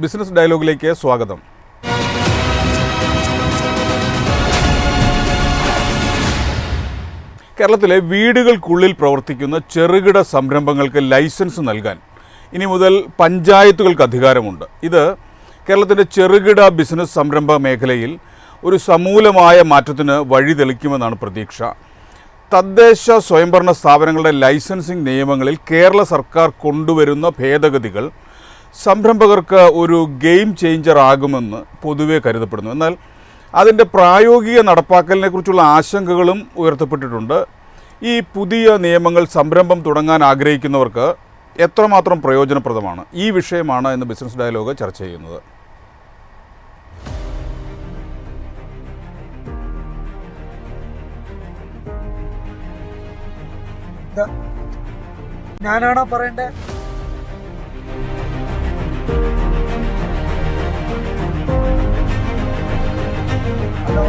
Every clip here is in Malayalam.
ബിസിനസ് ഡയലോഗിലേക്ക് സ്വാഗതം. കേരളത്തിലെ വീടുകൾക്കുള്ളിൽ പ്രവർത്തിക്കുന്ന ചെറുകിട സംരംഭങ്ങൾക്ക് ലൈസൻസ് നൽകാൻ ഇനി മുതൽ പഞ്ചായത്തുകൾക്ക് അധികാരമുണ്ട്. ഇത് കേരളത്തിൻ്റെ ചെറുകിട ബിസിനസ് സംരംഭ മേഖലയിൽ ഒരു സമൂലമായ മാറ്റത്തിന് വഴിതെളിക്കുമെന്നാണ് പ്രതീക്ഷ. തദ്ദേശ സ്വയംഭരണ സ്ഥാപനങ്ങളുടെ ലൈസൻസിംഗ് നിയമങ്ങളിൽ കേരള സർക്കാർ കൊണ്ടുവരുന്ന ഭേദഗതികൾ സംരംഭകർക്ക് ഒരു ഗെയിം ചേഞ്ചർ ആകുമെന്ന് പൊതുവെ കരുതപ്പെടുന്നു. എന്നാൽ അതിൻ്റെ പ്രായോഗിക നടപ്പാക്കലിനെക്കുറിച്ചുള്ള ആശങ്കകളും ഉയർത്തപ്പെട്ടിട്ടുണ്ട്. ഈ പുതിയ നിയമങ്ങൾ സംരംഭം തുടങ്ങാൻ ആഗ്രഹിക്കുന്നവർക്ക് എത്രമാത്രം പ്രയോജനപ്രദമാണ്? ഈ വിഷയമാണ് ഇന്ന് ബിസിനസ് ഡയലോഗ് ചർച്ച ചെയ്യുന്നത്. ഞാനാണോ പറയണ്ടേ? ഹലോ,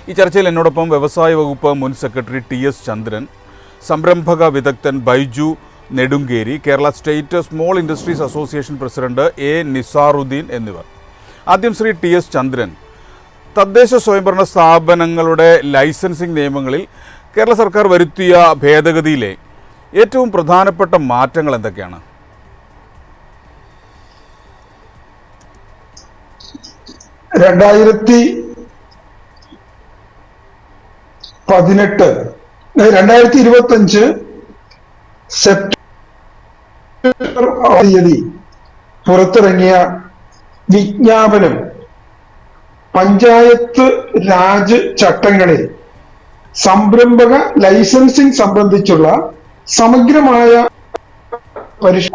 ഈ ചർച്ചയിൽ എന്നോടൊപ്പം വ്യവസായ വകുപ്പ് മുൻ സെക്രട്ടറി ടി.എസ്. ചന്ദ്രൻ, സംരംഭക വിദഗ്ധൻ Baiju Nedunkeri, Kerala state small industries association president A. Nizaruddin എന്നിവർ. ആദ്യം ശ്രീ ടി.എസ്. ചന്ദ്രൻ, തദ്ദേശ സ്വയംഭരണ സ്ഥാപനങ്ങളുടെ ലൈസൻസിംഗ് നിയമങ്ങളിൽ കേരള സർക്കാർ വരുത്തിയ ഭേദഗതിയിലെ ഏറ്റവും പ്രധാനപ്പെട്ട മാറ്റങ്ങൾ എന്തൊക്കെയാണ്? രണ്ടായിരത്തി 2025 സെപ്റ്റംബർ തീയതി പുറത്തിറങ്ങിയ വിജ്ഞാപനം പഞ്ചായത്ത് രാജ് ചട്ടങ്ങളിൽ സംരംഭക ലൈസൻസിംഗ് സംബന്ധിച്ചുള്ള സമഗ്രമായ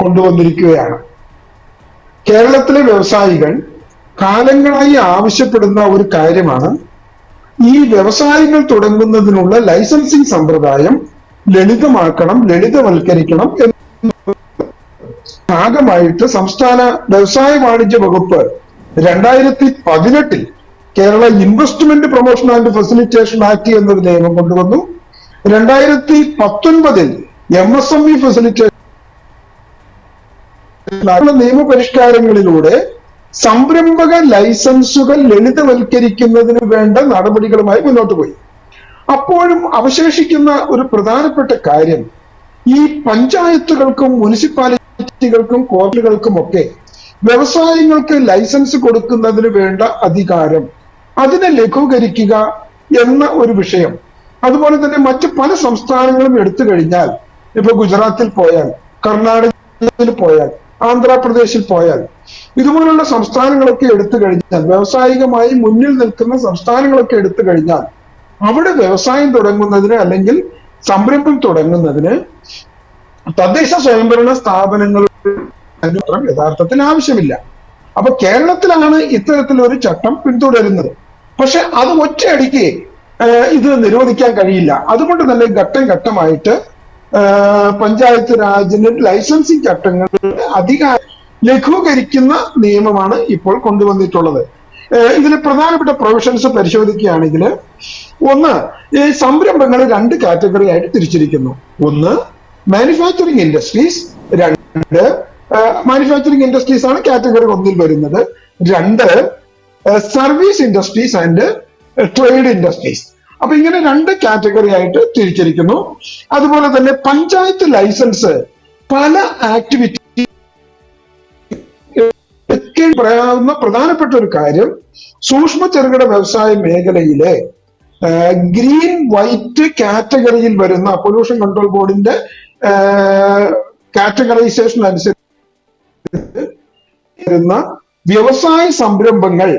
കൊണ്ടുവന്നിരിക്കുകയാണ്. കേരളത്തിലെ വ്യവസായികൾ കാലങ്ങളായി ആവശ്യപ്പെടുന്ന ഒരു കാര്യമാണ് ഈ വ്യവസായങ്ങൾ തുടങ്ങുന്നതിനുള്ള ലൈസൻസിംഗ് സമ്പ്രദായം ലളിതമാക്കണം, ലളിതവൽക്കരിക്കണം എന്ന ഭാഗമായിട്ട് സംസ്ഥാന വ്യവസായ വാണിജ്യ വകുപ്പ് 2018 Kerala investment promotion and facilitation act എന്നൊരു നിയമം കൊണ്ടുവന്നു. 2019 MSME ഫെസിലിറ്റേഷൻ നിയമപരിഷ്കാരങ്ങളിലൂടെ സംരംഭക ലൈസൻസുകൾ ലളിതവൽക്കരിക്കുന്നതിന് വേണ്ട നടപടികളുമായി മുന്നോട്ട് പോയി. അപ്പോഴും അവശേഷിക്കുന്ന ഒരു പ്രധാനപ്പെട്ട കാര്യം, ഈ പഞ്ചായത്തുകൾക്കും മുനിസിപ്പാലിറ്റികൾക്കും കോർട്ടുകൾക്കും ഒക്കെ വ്യവസായങ്ങൾക്ക് ലൈസൻസ് കൊടുക്കുന്നതിന് വേണ്ട അധികാരം അതിനെ ലഘൂകരിക്കുക എന്ന ഒരു വിഷയം. അതുപോലെ തന്നെ മറ്റ് പല സംസ്ഥാനങ്ങളും എടുത്തു കഴിഞ്ഞാൽ, ഇപ്പൊ ഗുജറാത്തിൽ പോയാൽ, കർണാടകയിൽ പോയാൽ, ആന്ധ്രാപ്രദേശിൽ പോയാൽ, ഇതുപോലുള്ള സംസ്ഥാനങ്ങളൊക്കെ എടുത്തു കഴിഞ്ഞാൽ, വ്യാവസായികമായി മുന്നിൽ നിൽക്കുന്ന സംസ്ഥാനങ്ങളൊക്കെ എടുത്തു കഴിഞ്ഞാൽ, അവിടെ വ്യവസായം തുടങ്ങുന്നതിന് അല്ലെങ്കിൽ സംരംഭം തുടങ്ങുന്നതിന് തദ്ദേശ സ്വയംഭരണ സ്ഥാപനങ്ങളുടെ യഥാർത്ഥത്തിൽ ആവശ്യമില്ല. അപ്പൊ കേരളത്തിലാണ് ഇത്തരത്തിലൊരു ചട്ടം പിന്തുടരുന്നത്. പക്ഷെ അത് ഒറ്റയടിക്ക് ഇത് നിരോധിക്കാൻ കഴിയില്ല. അതുകൊണ്ട് തന്നെ ഘട്ടം ഘട്ടമായിട്ട് പഞ്ചായത്ത് രാജിന് ലൈസൻസിങ് ചട്ടങ്ങളുടെ അധികാരം ലഘൂകരിക്കുന്ന നിയമമാണ് ഇപ്പോൾ കൊണ്ടുവന്നിട്ടുള്ളത്. ഇതിലെ പ്രധാനപ്പെട്ട പ്രൊവിഷൻസ് പരിശോധിക്കുകയാണെങ്കിൽ, ഒന്ന്, ഈ സംരംഭങ്ങൾ 2 കാറ്റഗറി ആയിട്ട് തിരിച്ചിരിക്കുന്നു. ഒന്ന്, മാനുഫാക്ചറിങ് ഇൻഡസ്ട്രീസ്. 2, മാനുഫാക്ചറിങ് ഇൻഡസ്ട്രീസ് ആണ് കാറ്റഗറി 1 വരുന്നത്. 2, service industries and trade industries. അപ്പൊ ഇങ്ങനെ 2 കാറ്റഗറി ആയിട്ട് തിരിച്ചിരിക്കുന്നു. അതുപോലെ തന്നെ പഞ്ചായത്ത് ലൈസൻസ് പല ആക്ടിവിറ്റി പറയാവുന്ന പ്രധാനപ്പെട്ട ഒരു കാര്യം, സൂക്ഷ്മ ചെറുകിട വ്യവസായ മേഖലയിലെ ഗ്രീൻ വൈറ്റ് കാറ്റഗറിയിൽ വരുന്ന പൊല്യൂഷൻ കൺട്രോൾ ബോർഡിന്റെ കാറ്റഗറൈസേഷൻ അനുസരിച്ച് വരുന്ന വ്യവസായ സംരംഭങ്ങൾ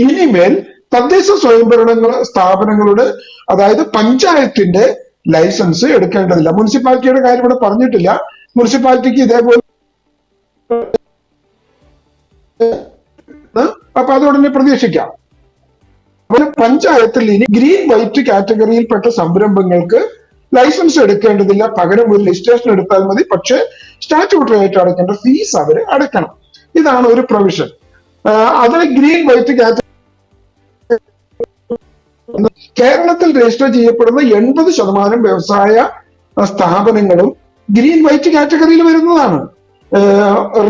ഇനിമേൽ തദ്ദേശ സ്വയംഭരണ സ്ഥാപനങ്ങളുടെ, അതായത് പഞ്ചായത്തിന്റെ ലൈസൻസ് എടുക്കേണ്ടതില്ല. മുനിസിപ്പാലിറ്റിയുടെ കാര്യം ഇവിടെ പറഞ്ഞിട്ടില്ല. മുനിസിപ്പാലിറ്റിക്ക് ഇതേപോലെ അപ്പൊ അത് ഉടനെ പ്രതീക്ഷിക്കാം. അതുപോലെ പഞ്ചായത്തിൽ ഇനി ഗ്രീൻ വൈറ്റ് കാറ്റഗറിയിൽപ്പെട്ട സംരംഭങ്ങൾക്ക് ലൈസൻസ് എടുക്കേണ്ടതില്ല, പകരം ഒരു രജിസ്ട്രേഷൻ എടുത്താൽ മതി. പക്ഷേ സ്റ്റാറ്റ്യൂട്ടറി ആയിട്ട് അടയ്ക്കേണ്ട ഫീസ് അവർ അടയ്ക്കണം. ഇതാണ് ഒരു പ്രൊവിഷൻ. അതിൽ ഗ്രീൻ വൈറ്റ് കാറ്റഗറി കേരളത്തിൽ രജിസ്റ്റർ ചെയ്യപ്പെടുന്ന 80% വ്യവസായ സ്ഥാപനങ്ങളും ഗ്രീൻ വൈറ്റ് കാറ്റഗറിയിൽ വരുന്നതാണ്.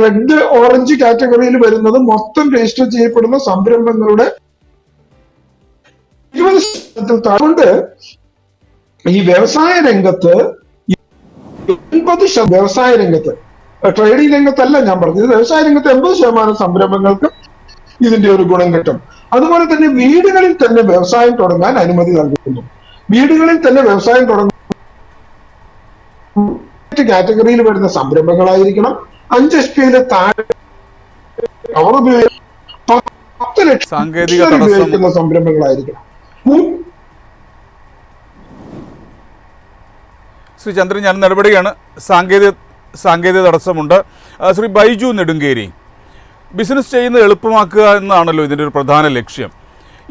റെഡ് ഓറഞ്ച് കാറ്റഗറിയിൽ വരുന്നത് മൊത്തം രജിസ്റ്റർ ചെയ്യപ്പെടുന്ന സംരംഭങ്ങളുടെ 20% താഴെ. ഈ വ്യവസായ രംഗത്ത് 80% വ്യവസായ രംഗത്ത്, ട്രേഡിംഗ് രംഗത്തല്ല ഞാൻ പറഞ്ഞത്, വ്യവസായ രംഗത്ത് 80% സംരംഭങ്ങൾക്ക് ഇതിന്റെ ഒരു ഗുണം കിട്ടും. അതുപോലെ തന്നെ വീടുകളിൽ തന്നെ വ്യവസായം തുടങ്ങാൻ അനുമതി നൽകുന്നു. വീടുകളിൽ തന്നെ വ്യവസായം തുടങ്ങാൻ കാറ്റഗറിയിൽ വരുന്ന സംരംഭങ്ങളായിരിക്കണം. 5 HP താഴെ അവർ ഉപയോഗിക്കുന്ന 10 ലക്ഷം ഉപയോഗിക്കുന്ന സംരംഭങ്ങളായിരിക്കണം. ശ്രീ ചന്ദ്രൻ, ഞാൻ നടപടിയാണ്. സാങ്കേതിക തടസ്സമുണ്ട്. ശ്രീ ബൈജു നെടുങ്കേരി, ബിസിനസ് ചെയ്യുന്നത് എളുപ്പമാക്കുക എന്നാണല്ലോ ഇതിൻ്റെ ഒരു പ്രധാന ലക്ഷ്യം.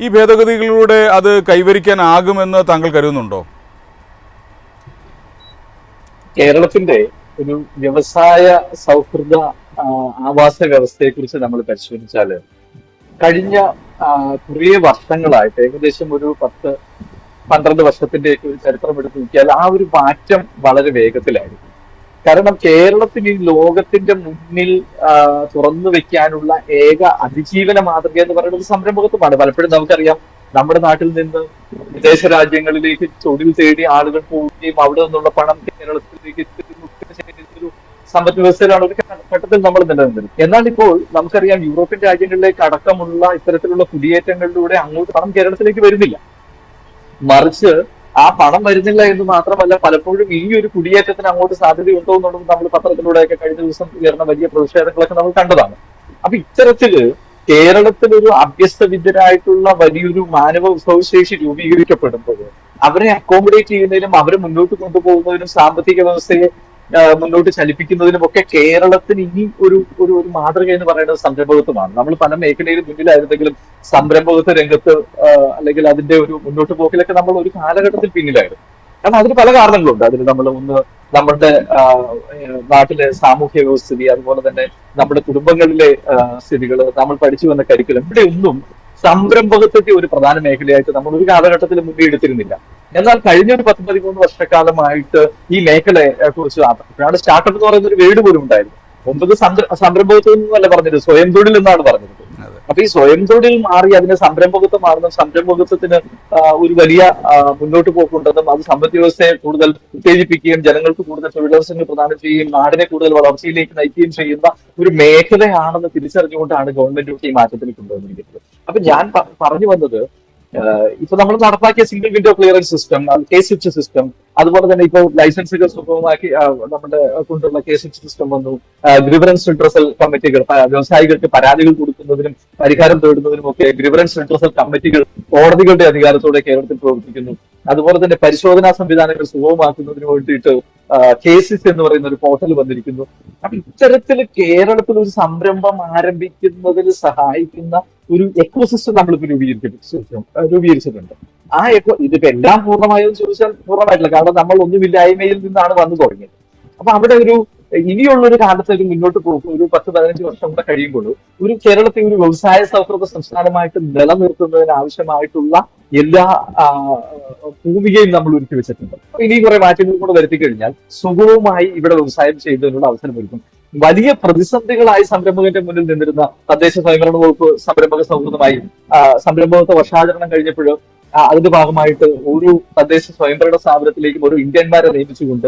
ഈ ഭേദഗതികളിലൂടെ അത് കൈവരിക്കാനാകുമെന്ന് താങ്കൾ കരുതുന്നുണ്ടോ? കേരളത്തിന്റെ ഒരു വ്യവസായ സൗഹൃദ ആവാസ വ്യവസ്ഥയെ കുറിച്ച് നമ്മൾ പരിശോധിച്ചാൽ കഴിഞ്ഞ കുറേ വർഷങ്ങളായിട്ട്, ഏകദേശം ഒരു 10-12 വർഷത്തിന്റെ ഒരു ചരിത്രം എടുത്ത് നോക്കിയാൽ ആ ഒരു മാറ്റം വളരെ വേഗത്തിലായിരുന്നു. കാരണം കേരളത്തിന് ഈ ലോകത്തിന്റെ മുന്നിൽ തുറന്നു വെക്കാനുള്ള ഏക അതിജീവന മാതൃക എന്ന് പറയുന്നത് സംരംഭകത്വമാണ്. പലപ്പോഴും നമുക്കറിയാം, നമ്മുടെ നാട്ടിൽ നിന്ന് വിദേശ രാജ്യങ്ങളിലേക്ക് തൊഴിൽ തേടി ആളുകൾ പോവുകയും അവിടെ നിന്നുള്ള പണം കേരളത്തിലേക്ക് ഒരു സമ്പദ് വ്യവസ്ഥയിലാണ് ഒരു ഘട്ടത്തിൽ നമ്മൾ നിലനിന്നിരുന്നത്. എന്നാൽ ഇപ്പോൾ നമുക്കറിയാം, യൂറോപ്യൻ രാജ്യങ്ങളിലേക്ക് അടക്കമുള്ള ഇത്തരത്തിലുള്ള കുടിയേറ്റങ്ങളിലൂടെ അങ്ങോട്ട് പണം കേരളത്തിലേക്ക് വരുന്നില്ല. മറിച്ച് ആ പണം വരുന്നില്ല എന്ന് മാത്രമല്ല, പലപ്പോഴും ഈ ഒരു കുടിയേറ്റത്തിന് അങ്ങോട്ട് സാധ്യതയുണ്ടോ എന്നുള്ളത് നമ്മൾ പത്രത്തിലൂടെയൊക്കെ കഴിഞ്ഞ ദിവസം ഉയർന്ന വലിയ പ്രതിഷേധങ്ങളൊക്കെ നമ്മൾ കണ്ടതാണ്. അപ്പൊ ഇത്തരത്തില് കേരളത്തിലൊരു അഭ്യസ്തവിദ്യരായിട്ടുള്ള വലിയൊരു മാനവ വിഭവശേഷി രൂപീകരിക്കപ്പെടുമ്പോൾ അവരെ അക്കോമഡേറ്റ് ചെയ്യുന്നതിനും അവരെ മുന്നോട്ട് കൊണ്ടുപോകുന്നതിനും സാമ്പത്തിക വ്യവസ്ഥയെ മുന്നോട്ട് ചലിപ്പിക്കുന്നതിനും ഒക്കെ കേരളത്തിന് ഇനി ഒരു മാതൃക എന്ന് പറയുന്നത് സംരംഭകത്വമാണ്. നമ്മൾ പല മേഖലയിലും മുന്നിലായിരുന്നെങ്കിലും സംരംഭകത്വ രംഗത്ത് അല്ലെങ്കിൽ അതിന്റെ ഒരു മുന്നോട്ട് പോക്കിലൊക്കെ നമ്മൾ ഒരു കാലഘട്ടത്തിൽ പിന്നിലായിരുന്നു. കാരണം അതിന് പല കാരണങ്ങളുണ്ട്. അതിന് നമ്മൾ നമ്മുടെ നാട്ടിലെ സാമൂഹ്യ വ്യവസ്ഥിതി, അതുപോലെ തന്നെ നമ്മുടെ കുടുംബങ്ങളിലെ സ്ഥിതികൾ, നമ്മൾ പഠിച്ചു വന്ന കരിക്കുലം, ഇവിടെ ഒന്നും സംരംഭകത്വത്തെ ഒരു പ്രധാന മേഖലയായിട്ട് നമ്മൾ ഒരു കാലഘട്ടത്തിൽ മുന്നേ എടുത്തിരുന്നില്ല. എന്നാൽ കഴിഞ്ഞ ഒരു 10-13 വർഷക്കാലമായിട്ട് ഈ മേഖലയെ കുറിച്ച് അപ്പോഴാണ് സ്റ്റാർട്ടപ്പ് എന്ന് പറയുന്ന ഒരു വേർഡ് പോലും ഉണ്ടായിരുന്നു. മുമ്പ് സംരംഭകത്വം എന്നല്ല പറഞ്ഞത്, സ്വയം തൊഴിൽ എന്നാണ് പറഞ്ഞത്. അപ്പൊ ഈ സ്വയം തൊഴിൽ മാറി അതിന് സംരംഭകത്വമാണെന്നും സംരംഭകത്വത്തിന് ഒരു വലിയ മുന്നോട്ട് പോക്കുണ്ടെന്നും അത് സമ്പദ് വ്യവസ്ഥയെ കൂടുതൽ ഉത്തേജിപ്പിക്കുകയും ജനങ്ങൾക്ക് കൂടുതൽ തൊഴിലവസരങ്ങൾ പ്രദാനം ചെയ്യുകയും നാടിനെ കൂടുതൽ വളർച്ചയിലേക്ക് നയിക്കുകയും ചെയ്യുന്ന ഒരു മേഖലയാണെന്ന് തിരിച്ചറിഞ്ഞുകൊണ്ടാണ് ഗവൺമെന്റ് ഈ മാറ്റത്തിൽ കൊണ്ടുവന്നിരിക്കുന്നത്. അപ്പൊ ഞാൻ പറഞ്ഞു വന്നത്, ഇപ്പൊ നമ്മൾ നടപ്പാക്കിയ single window clearance system, case switch system, അതുപോലെ തന്നെ ഇപ്പോൾ ലൈസൻസുകൾ സുഗമമാക്കി നമ്മുടെ കൊണ്ടുള്ള കേസ് സ്വിച്ച് സിസ്റ്റം വന്നു. ഗ്രിവറൻസ് റിഡ്രസൽ കമ്മിറ്റികൾ, വ്യവസായികൾക്ക് പരാതികൾ കൊടുക്കുന്നതിനും പരിഹാരം തേടുന്നതിനും ഒക്കെ ഗ്രിവറൻസ് റിഡ്രസൽ കമ്മിറ്റികൾ കോടതികളുടെ അധികാരത്തോടെ കേരളത്തിൽ പ്രവർത്തിക്കുന്നു. അതുപോലെ തന്നെ പരിശോധനാ സംവിധാനങ്ങൾ സുഗമമാക്കുന്നതിന് വേണ്ടിയിട്ട് കേസിസ് എന്ന് പറയുന്ന ഒരു പോർട്ടൽ വന്നിരിക്കുന്നു. അപ്പൊ ഇത്തരത്തിൽ കേരളത്തിൽ ഒരു സംരംഭം ആരംഭിക്കുന്നതിന് സഹായിക്കുന്ന ഒരു എക്കോസിസ്റ്റം നമ്മളിപ്പോ രൂപീകരിച്ചിട്ടുണ്ട്. ആ ഇതിപ്പോ എല്ലാം പൂർണ്ണമായെന്ന് ചോദിച്ചാൽ പൂർണ്ണമായിട്ടില്ല. കാരണം നമ്മൾ ഒന്നുമില്ലായ്മയിൽ നിന്നാണ് വന്നു തുടങ്ങിയത്. അപ്പൊ അവിടെ ഇനിയുള്ളൊരു കാലത്ത് ഒരു മുന്നോട്ട് പോകും, ഒരു 10-15 വർഷം കൂടെ കഴിയുമ്പോൾ ഒരു കേരളത്തെ ഒരു വ്യവസായ സൗഹൃദ സംസ്ഥാനമായിട്ട് നിലനിർത്തുന്നതിന് ആവശ്യമായിട്ടുള്ള എല്ലാ ഭൂമികയും നമ്മൾ ഒരുക്കി വെച്ചിട്ടുണ്ട്. ഇനി കുറെ മാറ്റങ്ങൾ കൂടെ വരുത്തി കഴിഞ്ഞാൽ സുഗമമായി ഇവിടെ വ്യവസായം ചെയ്യുന്നതിനുള്ള അവസരം ഒരുക്കും. വലിയ പ്രതിസന്ധികളായി സംരംഭകന്റെ മുന്നിൽ നിന്നിരുന്ന തദ്ദേശ സ്വയംഭരണ വകുപ്പ് സംരംഭക സൗഹൃദമായി സംരംഭകത്വ വർഷാചരണം കഴിഞ്ഞപ്പോൾ അതിന്റെ ഭാഗമായിട്ട് ഒരു തദ്ദേശ സ്വയംഭരണ സ്ഥാപനത്തിലേക്കും ഒരു ഇന്ത്യന്മാരെ നിയമിച്ചുകൊണ്ട്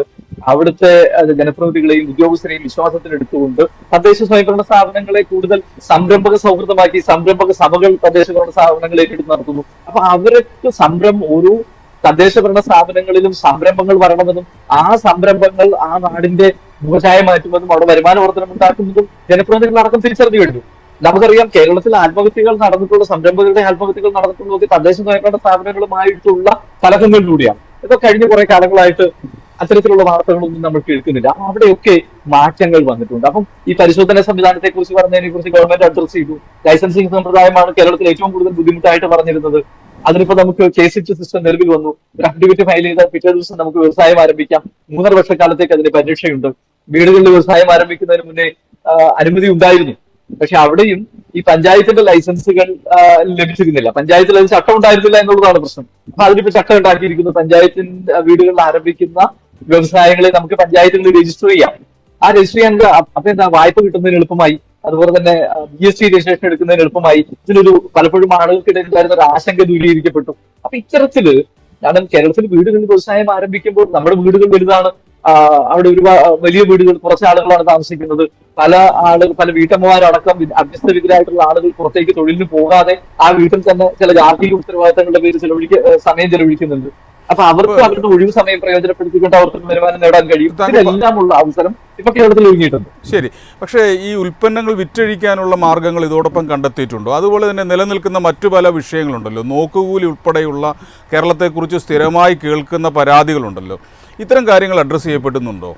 അവിടുത്തെ ജനപ്രതിനിധികളെയും ഉദ്യോഗസ്ഥരെയും വിശ്വാസത്തിനെടുത്തുകൊണ്ട് തദ്ദേശ സ്വയംഭരണ സ്ഥാപനങ്ങളെ കൂടുതൽ സംരംഭക സൗഹൃദമാക്കി സംരംഭക സഭകൾ തദ്ദേശ ഭരണ സ്ഥാപനങ്ങളിലേക്ക് എടുത്ത് നടത്തുന്നു. അപ്പൊ അവർക്ക് ഓരോ തദ്ദേശ ഭരണ സ്ഥാപനങ്ങളിലും സംരംഭങ്ങൾ വരണമെന്നും ആ സംരംഭങ്ങൾ ആ നാടിന്റെ മുഖഛായ മാറ്റുമെന്നും അവിടെ വരുമാന വർധനം ഉണ്ടാക്കുന്നതും ജനപ്രതിനിധികളടക്കം തിരിച്ചറിഞ്ഞു കഴിഞ്ഞു. നമുക്കറിയാം, കേരളത്തിൽ ആത്മഹത്യകൾ നടന്നിട്ടുള്ള സംരംഭകരുടെ ആത്മഹത്യകൾ നടന്നിട്ടുള്ളത് തദ്ദേശ സ്വയംഭരണ സ്ഥാപനങ്ങളുമായിട്ടുള്ള കലഹങ്ങളിലൂടെയാണ്. ഇതൊക്കെ കഴിഞ്ഞ കുറെ കാലങ്ങളായിട്ട് അത്തരത്തിലുള്ള വാർത്തകളൊന്നും നമ്മൾ കേൾക്കുന്നില്ല. അവിടെയൊക്കെ മാറ്റങ്ങൾ വന്നിട്ടുണ്ട്. അപ്പം ഈ പരിശോധന സംവിധാനത്തെ കുറിച്ച് പറഞ്ഞതിനെ കുറിച്ച് ഗവൺമെന്റ് അഡ്രസ് ചെയ്തു. ലൈസൻസിങ് സമ്പ്രദായമാണ് കേരളത്തിൽ ഏറ്റവും കൂടുതൽ ബുദ്ധിമുട്ടായിട്ട് പറഞ്ഞിരുന്നത്. അതിനിപ്പോ നമുക്ക് KCC സിസ്റ്റം നിലവിൽ വന്നു. ഒരു അഫിഡവിറ്റ് ഫയൽ ചെയ്താൽ പിറ്റേ ദിവസം നമുക്ക് വ്യവസായം ആരംഭിക്കാം. 3.5 വർഷക്കാലത്തേക്ക് അതിന് പരിരക്ഷയുണ്ട്. വീടുകളിൽ വ്യവസായം ആരംഭിക്കുന്നതിന് മുന്നേ അനുമതി ഉണ്ടായിരുന്നു. പക്ഷെ അവിടെയും ഈ പഞ്ചായത്തിന്റെ ലൈസൻസുകൾ ലഭിച്ചിരുന്നില്ല. പഞ്ചായത്തിൽ അത് ചട്ടം ഉണ്ടായിരുന്നില്ല എന്നുള്ളതാണ് പ്രശ്നം. അപ്പൊ അതിനിപ്പോ ചട്ടം ഉണ്ടാക്കിയിരിക്കുന്നു. പഞ്ചായത്തിന്റെ വീടുകളിൽ ആരംഭിക്കുന്ന വ്യവസായങ്ങളെ നമുക്ക് പഞ്ചായത്തുകളിൽ രജിസ്റ്റർ ചെയ്യാം. ആ രജിസ്റ്റർ ചെയ്യാൻ അപ്പൊ എന്താ, വായ്പ കിട്ടുന്നതിന് എളുപ്പമായി. അതുപോലെ തന്നെ GST രജിസ്ട്രേഷൻ എടുക്കുന്നതിന് എളുപ്പമായി. ഇതിനൊരു പലപ്പോഴും ആളുകൾക്കിടയിൽ ഉണ്ടായിരുന്ന ഒരു ആശങ്ക ദൂരീകരിക്കപ്പെട്ടു. അപ്പൊ ഇത്തരത്തില് കാരണം കേരളത്തിൽ വീടുകളിൽ വ്യവസായം ആരംഭിക്കുമ്പോൾ നമ്മുടെ വീടുകൾ വലുതാണ്. അവിടെ വലിയ വീടുകൾ, കുറച്ച് ആളുകളാണ് താമസിക്കുന്നത്. പല വീട്ടമ്മമാരടക്കം അഭ്യസ്തവിദ്യരായിട്ടുള്ള ആളുകൾ പുറത്തേക്ക് തൊഴിലിന് പോകാതെ ആ വീട്ടിൽ തന്നെ ചില ഗാർഹിക ഉത്തരവാദിത്തങ്ങളുടെ പേര് സമയം ചെലവഴിക്കുന്നുണ്ട്. അപ്പൊ അവർക്ക് അവരുടെ ഒഴിവ് സമയം പ്രയോജനപ്പെടുത്തിക്കൊണ്ട് അവർക്ക് വരുമാനം നേടാൻ കഴിയും. ഇതിനെല്ലാമുള്ള അവസരം ഇപ്പൊ കേരളത്തിൽ ഒരുങ്ങിയിട്ടുണ്ട്. ശരി, പക്ഷേ ഈ ഉൽപ്പന്നങ്ങൾ വിറ്റഴിക്കാനുള്ള മാർഗങ്ങൾ ഇതോടൊപ്പം കണ്ടെത്തിയിട്ടുണ്ടോ? അതുപോലെ തന്നെ നിലനിൽക്കുന്ന മറ്റു പല വിഷയങ്ങളുണ്ടല്ലോ, നോക്കുകൂലി ഉൾപ്പെടെയുള്ള കേരളത്തെക്കുറിച്ച് സ്ഥിരമായി കേൾക്കുന്ന പരാതികളുണ്ടല്ലോ, ഇത്തരം കാര്യങ്ങൾ അഡ്രസ്സ് ചെയ്യപ്പെടുന്നുണ്ടോ?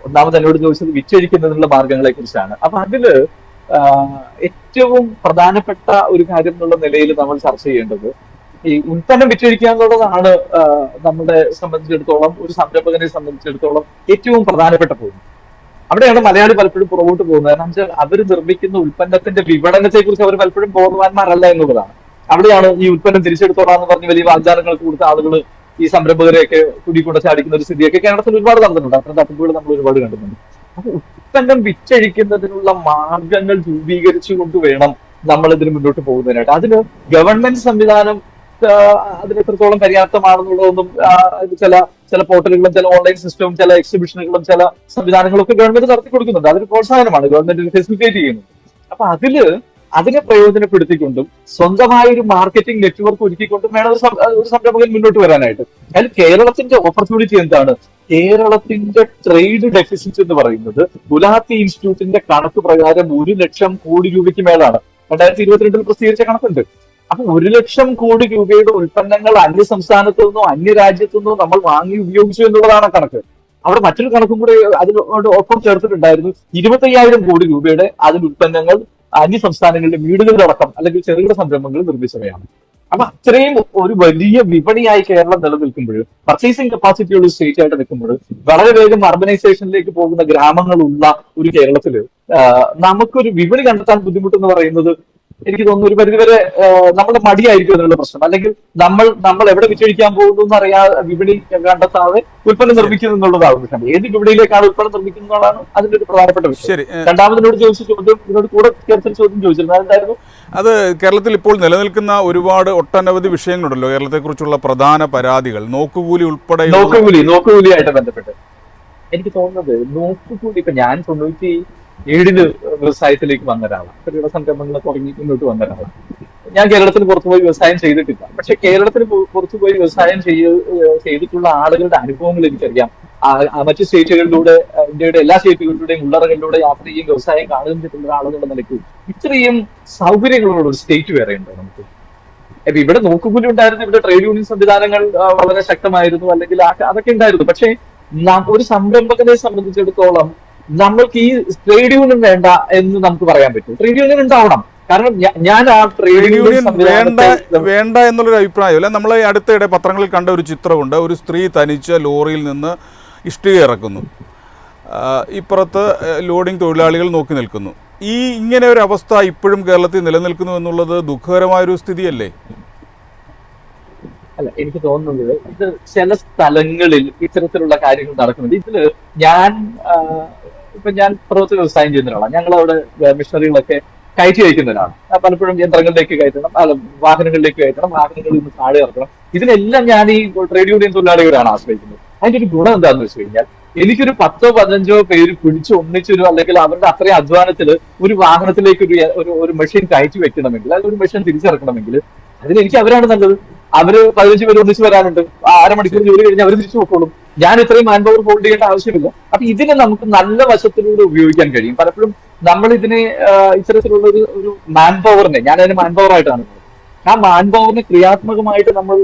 ഒന്നാമത് എന്നോട് ചോദിച്ചത് വിറ്റഴിക്കുന്നതിനുള്ള മാർഗങ്ങളെ കുറിച്ചാണ്. അപ്പൊ അതില് ഏറ്റവും പ്രധാനപ്പെട്ട ഒരു കാര്യം എന്നുള്ള നിലയിൽ നമ്മൾ ചർച്ച ചെയ്യേണ്ടത് ഈ ഉൽപ്പന്നം വിറ്റഴിക്കുക എന്നുള്ളതാണ്. നമ്മളെ സംബന്ധിച്ചിടത്തോളം, ഒരു സംരംഭകനെ സംബന്ധിച്ചിടത്തോളം ഏറ്റവും പ്രധാനപ്പെട്ട പോയിന്റ്. അവിടെയാണ് മലയാളി പലപ്പോഴും പുറകോട്ട് പോകുന്നത്. കാരണം വെച്ചാൽ അവർ നിർമ്മിക്കുന്ന ഉൽപ്പന്നത്തിന്റെ വിപണനത്തെ കുറിച്ച് അവർ പലപ്പോഴും ബോധവാന്മാരല്ല എന്നുള്ളതാണ്. അവിടെയാണ് ഈ ഉൽപ്പന്നം തിരിച്ചെടുത്തോളാന്ന് പറഞ്ഞ് വലിയ വാഗ്ദാനങ്ങൾക്ക് കൊടുത്ത ആളുകൾ ഈ സംരംഭകരെയൊക്കെ കുടിക്കൊണ്ട് ചാടിക്കുന്ന ഒരു സ്ഥിതിയൊക്കെ കേരളത്തിൽ ഒരുപാട് നടന്നിട്ടുണ്ട്. അത്തരം തട്ടിപ്പുകൾ നമ്മൾ ഒരുപാട് കണ്ടിട്ടുണ്ട്. അപ്പൊ ഉൽപ്പന്നം വിറ്റഴിക്കുന്നതിനുള്ള മാർഗങ്ങൾ രൂപീകരിച്ചുകൊണ്ട് വേണം നമ്മൾ ഇതിന് മുന്നോട്ട് പോകുന്നതിനായിട്ട്. അതിന് ഗവൺമെന്റ് സംവിധാനം അതിന് എത്രത്തോളം പര്യാപ്തമാണെന്നുള്ളതൊന്നും ചില പോർട്ടലുകളും ചില ഓൺലൈൻ സിസ്റ്റവും ചില എക്സിബിഷനുകളും ചില സംവിധാനങ്ങളും ഒക്കെ ഗവൺമെന്റ് നടത്തി കൊടുക്കുന്നുണ്ട്. അതൊരു പ്രോത്സാഹനമാണ്, ഗവൺമെന്റ് ഫെസിലിറ്റേറ്റ് ചെയ്യുന്നുണ്ട്. അപ്പൊ അതിനെ പ്രയോജനപ്പെടുത്തിക്കൊണ്ടും സ്വന്തമായ ഒരു മാർക്കറ്റിംഗ് നെറ്റ്വർക്ക് ഒരുക്കിക്കൊണ്ടും വേണം ഒരു സംരംഭകൻ മുന്നോട്ട് വരാനായിട്ട്. അതിൽ കേരളത്തിന്റെ ഓപ്പർച്യൂണിറ്റി എന്താണ്? കേരളത്തിന്റെ ട്രേഡ് ഡെഫിസിറ്റ് എന്ന് പറയുന്നത് ഗുലാത്തി ഇൻസ്റ്റിറ്റ്യൂട്ടിന്റെ കണക്ക് പ്രകാരം 1 ലക്ഷം കോടി രൂപയ്ക്ക് മേലാണ്. 2022 പ്രസിദ്ധീകരിച്ച കണക്കുണ്ട്. അപ്പൊ 1 ലക്ഷം കോടി രൂപയുടെ ഉൽപ്പന്നങ്ങൾ അന്യ സംസ്ഥാനത്തു നിന്നോ അന്യ രാജ്യത്തു നിന്നോ നമ്മൾ വാങ്ങി ഉപയോഗിച്ചു എന്നുള്ളതാണ് കണക്ക്. അവിടെ മറ്റൊരു കണക്കും കൂടെ അതിനോട് ഒപ്പം ചേർത്തിട്ടുണ്ടായിരുന്നു. 25,000 കോടി രൂപയുടെ അതിൽ ഉൽപ്പന്നങ്ങൾ അന്യ സംസ്ഥാനങ്ങളിലെ വീടുകളിലടക്കം അല്ലെങ്കിൽ ചെറുകിട സംരംഭങ്ങൾ നിർമ്മിച്ചവയാണ്. അപ്പൊ അത്രയും ഒരു വലിയ വിപണിയായി കേരളം നിലനിൽക്കുമ്പോൾ, പർച്ചേസിംഗ് കപ്പാസിറ്റി ഉള്ള സ്റ്റേറ്റ് ആയിട്ട് നിൽക്കുമ്പോൾ, വളരെ വേഗം അർബനൈസേഷനിലേക്ക് പോകുന്ന ഗ്രാമങ്ങളുള്ള ഒരു കേരളത്തില് നമുക്കൊരു വിപണി കണ്ടെത്താൻ ബുദ്ധിമുട്ടെന്ന് പറയുന്നത് എനിക്ക് തോന്നുന്നു ഒരു പരിധിവരെ നമ്മുടെ മടിയായിരിക്കും എന്നുള്ള പ്രശ്നം. അല്ലെങ്കിൽ നമ്മൾ എവിടെ വിറ്റഴിക്കാൻ പോകുന്നു എന്നറിയാതെ വിപണി കണ്ടെത്താതെ ഉൽപ്പന്നം നിർമ്മിക്കുന്നു എന്നുള്ളതാണ് പ്രശ്നം. ഏത് വിപണിയിലേക്കാണ് ഉൽപ്പന്നം നിർമ്മിക്കുന്നതാണ് അതിന്റെ ഒരു പ്രധാനപ്പെട്ട വിഷയം. രണ്ടാമതിനോട് ചോദിച്ച ചോദ്യം, ഇതിനോട് കൂടെ ചേർത്ത ചോദ്യം ചോദിച്ചിരുന്നു, അതെന്തായിരുന്നു? അത് കേരളത്തിൽ ഇപ്പോൾ നിലനിൽക്കുന്ന ഒരുപാട് ഒട്ടനവധി വിഷയങ്ങളുണ്ടല്ലോ, കേരളത്തെക്കുറിച്ചുള്ള പ്രധാന പരാതികൾ, നോക്കുകൂലി ഉൾപ്പെടെ. നോക്കുകൂലിയായിട്ട് ബന്ധപ്പെട്ട് എനിക്ക് തോന്നുന്നത് നോക്കുകൂലി ഇപ്പൊ ഞാൻ 97 വ്യവസായത്തിലേക്ക് വന്ന ഒരാളാണ്. ചെറുകിട സംരംഭങ്ങൾ തുടങ്ങി മുന്നോട്ട് വന്ന ഒരാളാണ്. ഞാൻ കേരളത്തിന് പുറത്തുപോയി വ്യവസായം ചെയ്തിട്ടില്ല. പക്ഷെ കേരളത്തിന് പുറത്തുപോയി വ്യവസായം ചെയ്തിട്ടുള്ള ആളുകളുടെ അനുഭവങ്ങൾ എനിക്കറിയാം. മറ്റു സ്റ്റേറ്റുകളിലൂടെ, ഇന്ത്യയുടെ എല്ലാ സ്റ്റേറ്റുകളിലൂടെയും ഉള്ളറകളിലൂടെ യാത്ര ചെയ്യും വ്യവസായം കാണുകയും ചെയ്തിട്ടുള്ള ആളുകളുടെ നിലയ്ക്ക് ഇത്രയും സൗകര്യങ്ങളുള്ള ഒരു സ്റ്റേറ്റ് വേറെ ഉണ്ടോ നമുക്ക്? ഇപ്പൊ ഇവിടെ നോക്കുകൂലി ഉണ്ടായിരുന്നു, ഇവിടെ ട്രേഡ് യൂണിയൻ സംവിധാനങ്ങൾ വളരെ ശക്തമായിരുന്നു, അല്ലെങ്കിൽ അതൊക്കെ ഉണ്ടായിരുന്നു. പക്ഷെ ഒരു സംരംഭകനെ സംബന്ധിച്ചിടത്തോളം നമ്മൾക്ക് ഈ ട്രേഡ് യൂണിയൻ വേണ്ട എന്ന് നമുക്ക് പറയാൻ പറ്റും. ട്രേഡ് യൂണിയൻ ഉണ്ടാവണം. കാരണം ഞാൻ ആ ട്രേഡ് യൂണിയൻ വേണ്ട എന്നുള്ളൊരു അഭിപ്രായമല്ല. നമ്മൾ അടുത്തിടെ പത്രങ്ങളിൽ കണ്ട ഒരു ചിത്രമുണ്ട്. ഒരു സ്ത്രീ തനിച്ച് ലോറിയിൽ നിന്ന് ഇഷ്ടിക ഇറക്കുന്നു, ഇപ്പുറത്ത് ലോഡിംഗ് തൊഴിലാളികൾ നോക്കി നിൽക്കുന്നു. ഇങ്ങനെ ഒരു അവസ്ഥ ഇപ്പോഴും കേരളത്തിൽ നിലനിൽക്കുന്നു എന്നുള്ളത് ദുഃഖകരമായൊരു സ്ഥിതിയല്ലേ? അല്ല, എനിക്ക് തോന്നുന്നത് ഇത് ചില സ്ഥലങ്ങളിൽ ഇത്തരത്തിലുള്ള കാര്യങ്ങൾ നടക്കുന്നുണ്ട്. ഇതില് ഞാൻ പ്രവൃത്തി വ്യവസായം ചെയ്യുന്ന ഒരാളാണ്. ഞങ്ങളവിടെ മെഷീനറികളൊക്കെ കയറ്റി അയക്കുന്ന ഒരാളാണ്. പലപ്പോഴും യന്ത്രങ്ങളിലേക്ക് കയറ്റണം, വാഹനങ്ങളിലേക്ക് കയറ്റണം, വാഹനങ്ങളിൽ നിന്ന് താഴെ ഇറക്കണം. ഇതിനെല്ലാം ഞാൻ ഈ ട്രേഡ് യൂണിയൻ തൊഴിലാളികളാണ് ആശ്രയിക്കുന്നത്. അതിന്റെ ഒരു ഗുണം എന്താണെന്ന് വെച്ച് കഴിഞ്ഞാൽ എനിക്കൊരു 10-15 പേര് പിടിച്ച് ഒന്നിച്ചൊരു, അല്ലെങ്കിൽ അവരുടെ അത്രയും അധ്വാനത്തിൽ ഒരു വാഹനത്തിലേക്ക് ഒരു മെഷീൻ കയറ്റി വെക്കണമെങ്കിൽ, അല്ലെങ്കിൽ ഒരു മെഷീൻ തിരിച്ചിറക്കണമെങ്കിൽ അതിനെനിക്ക് അവരാണ് നല്ലത്. അവര് 15 പേര് ഒന്നിച്ച് വരാനുണ്ട്, അരമണിക്കൂർ ജോലി കഴിഞ്ഞ് അവർ തിരിച്ചു പോക്കോളും. ഞാൻ ഇത്രയും മാൻ പവർ ഹോൾഡ് ചെയ്യേണ്ട ആവശ്യമില്ല. അപ്പൊ ഇതിനെ നമുക്ക് നല്ല വശത്തിലൂടെ ഉപയോഗിക്കാൻ കഴിയും. പലപ്പോഴും നമ്മൾ ഇതിനെ ഇത്തരത്തിലുള്ള ഒരു മാൻ പവറിനെ, ഞാൻ അതിന് മാൻ പവർ ആയിട്ടാണ്, ആ മാൻ പവറിനെ ക്രിയാത്മകമായിട്ട് നമ്മൾ